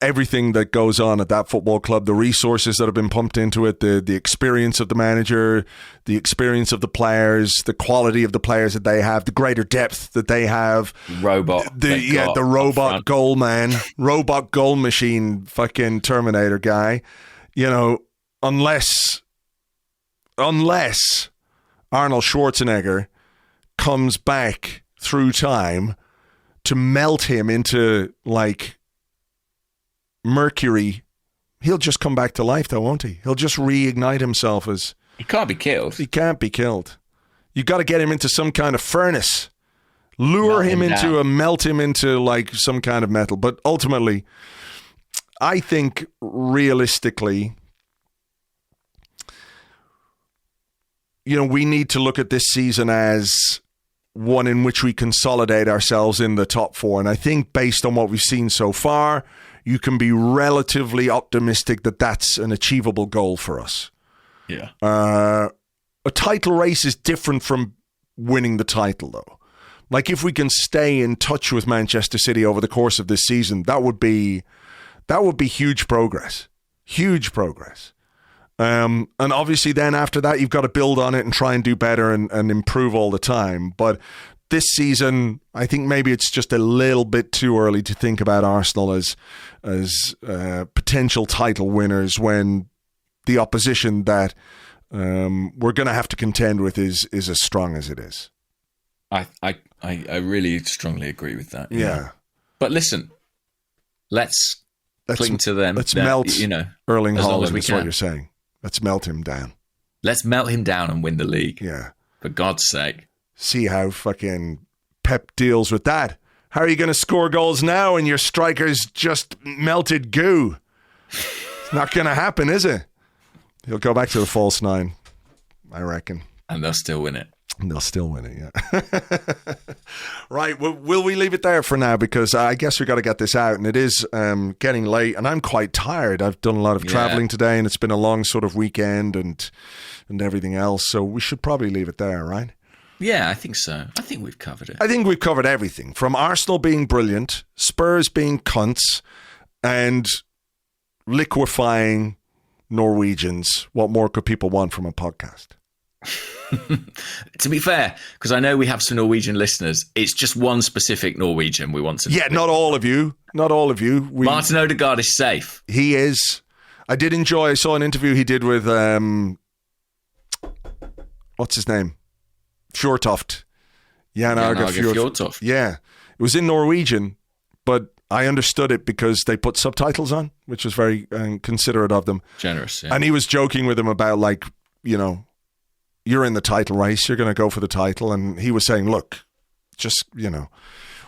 everything that goes on at that football club, the resources that have been pumped into it, the experience of the manager, the experience of the players, the quality of the players that they have, the greater depth that they have. The robot goal man, robot goal machine, fucking Terminator guy. Unless unless Arnold Schwarzenegger comes back through time to melt him into, like, mercury, he'll just come back to life, though, won't he? He'll just reignite himself as... He can't be killed. He can't be killed. You got to get him into some kind of furnace. Lure him into melt him into, like, some kind of metal. But ultimately, I think realistically, you know, we need to look at this season as one in which we consolidate ourselves in the top four. And I think based on what we've seen so far, you can be relatively optimistic that that's an achievable goal for us. Yeah. A title race is different from winning the title, though. Like, if we can stay in touch with Manchester City over the course of this season, that would be huge progress. Huge progress. And obviously then after that, you've got to build on it and try and do better and improve all the time. But this season, I think maybe it's just a little bit too early to think about Arsenal as potential title winners when the opposition that we're going to have to contend with is as strong as it is. I really strongly agree with that. Yeah. But listen, let's cling to them. Let's melt Erling Haaland, is what you're saying. Let's melt him down. Let's melt him down and win the league. Yeah. For God's sake. See how fucking Pep deals with that. How are you going to score goals now and your striker's just melted goo? It's not going to happen, is it? He'll go back to the false nine, I reckon. And they'll still win it. And they'll still win it, yeah. Right, will we leave it there for now? Because I guess we've got to get this out. And it is getting late. And I'm quite tired. I've done a lot of traveling today. And it's been a long sort of weekend and everything else. So we should probably leave it there, right? Yeah, I think so. I think we've covered it. I think we've covered everything. From Arsenal being brilliant, Spurs being cunts, and liquefying Norwegians. What more could people want from a podcast? To be fair, because I know we have some Norwegian listeners, it's just one specific Norwegian we want to... Yeah, not all of you. Not all of you. Martin Odegaard is safe. He is. I saw an interview he did with... what's his name? Fjortoft. Jan Arge Fjortoft. Yeah. It was in Norwegian, but I understood it because they put subtitles on, which was very considerate of them. Generous, yeah. And he was joking with him about, like, you know, you're in the title race, you're going to go for the title. And he was saying, look, just, you know,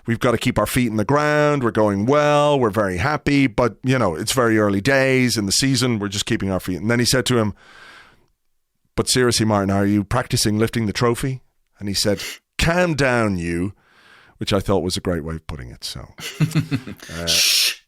we've got to keep our feet in the ground. We're going well. We're very happy. But, you know, it's very early days in the season. We're just keeping our feet. And then he said to him, but seriously, Martin, are you practicing lifting the trophy? And he said, calm down, you, which I thought was a great way of putting it. So,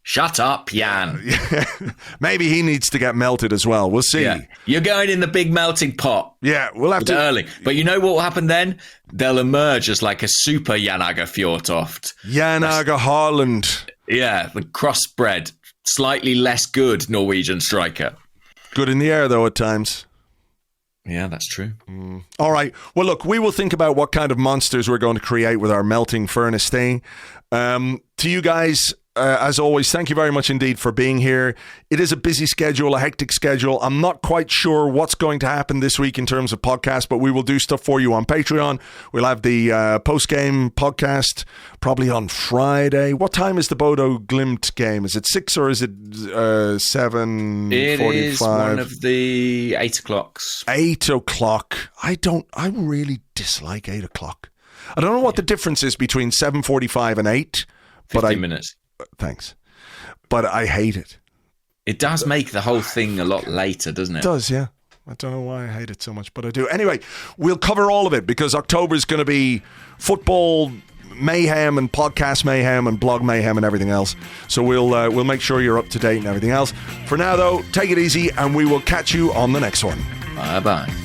shut up, Jan. Yeah. Maybe he needs to get melted as well. We'll see. Yeah. You're going in the big melting pot. Yeah, we'll have to. Early. But you know what will happen then? They'll emerge as like a super Jan Arge Fjortoft. Jan Arge Haaland. Yeah, the crossbred, slightly less good Norwegian striker. Good in the air, though, at times. Yeah, that's true. All right. Well, look, we will think about what kind of monsters we're going to create with our melting furnace thing. To you guys, as always, thank you very much indeed for being here. It is a busy schedule, a hectic schedule. I'm not quite sure what's going to happen this week in terms of podcasts, but we will do stuff for you on Patreon. We'll have the post-game podcast probably on Friday. What time is the Bodo Glimt game? Is it 6 or is it 7:45? It is one of the 8 o'clocks. 8 o'clock. I really dislike 8 o'clock. I don't know what the difference is between 7:45 and 8. 15 minutes. Thanks. But I hate it. It does make the whole thing a lot later, doesn't it? It does, yeah. I don't know why I hate it so much, but I do. Anyway, we'll cover all of it because October is going to be football mayhem and podcast mayhem and blog mayhem and everything else. So we'll make sure you're up to date and everything else. For now, though, take it easy and we will catch you on the next one. Bye-bye.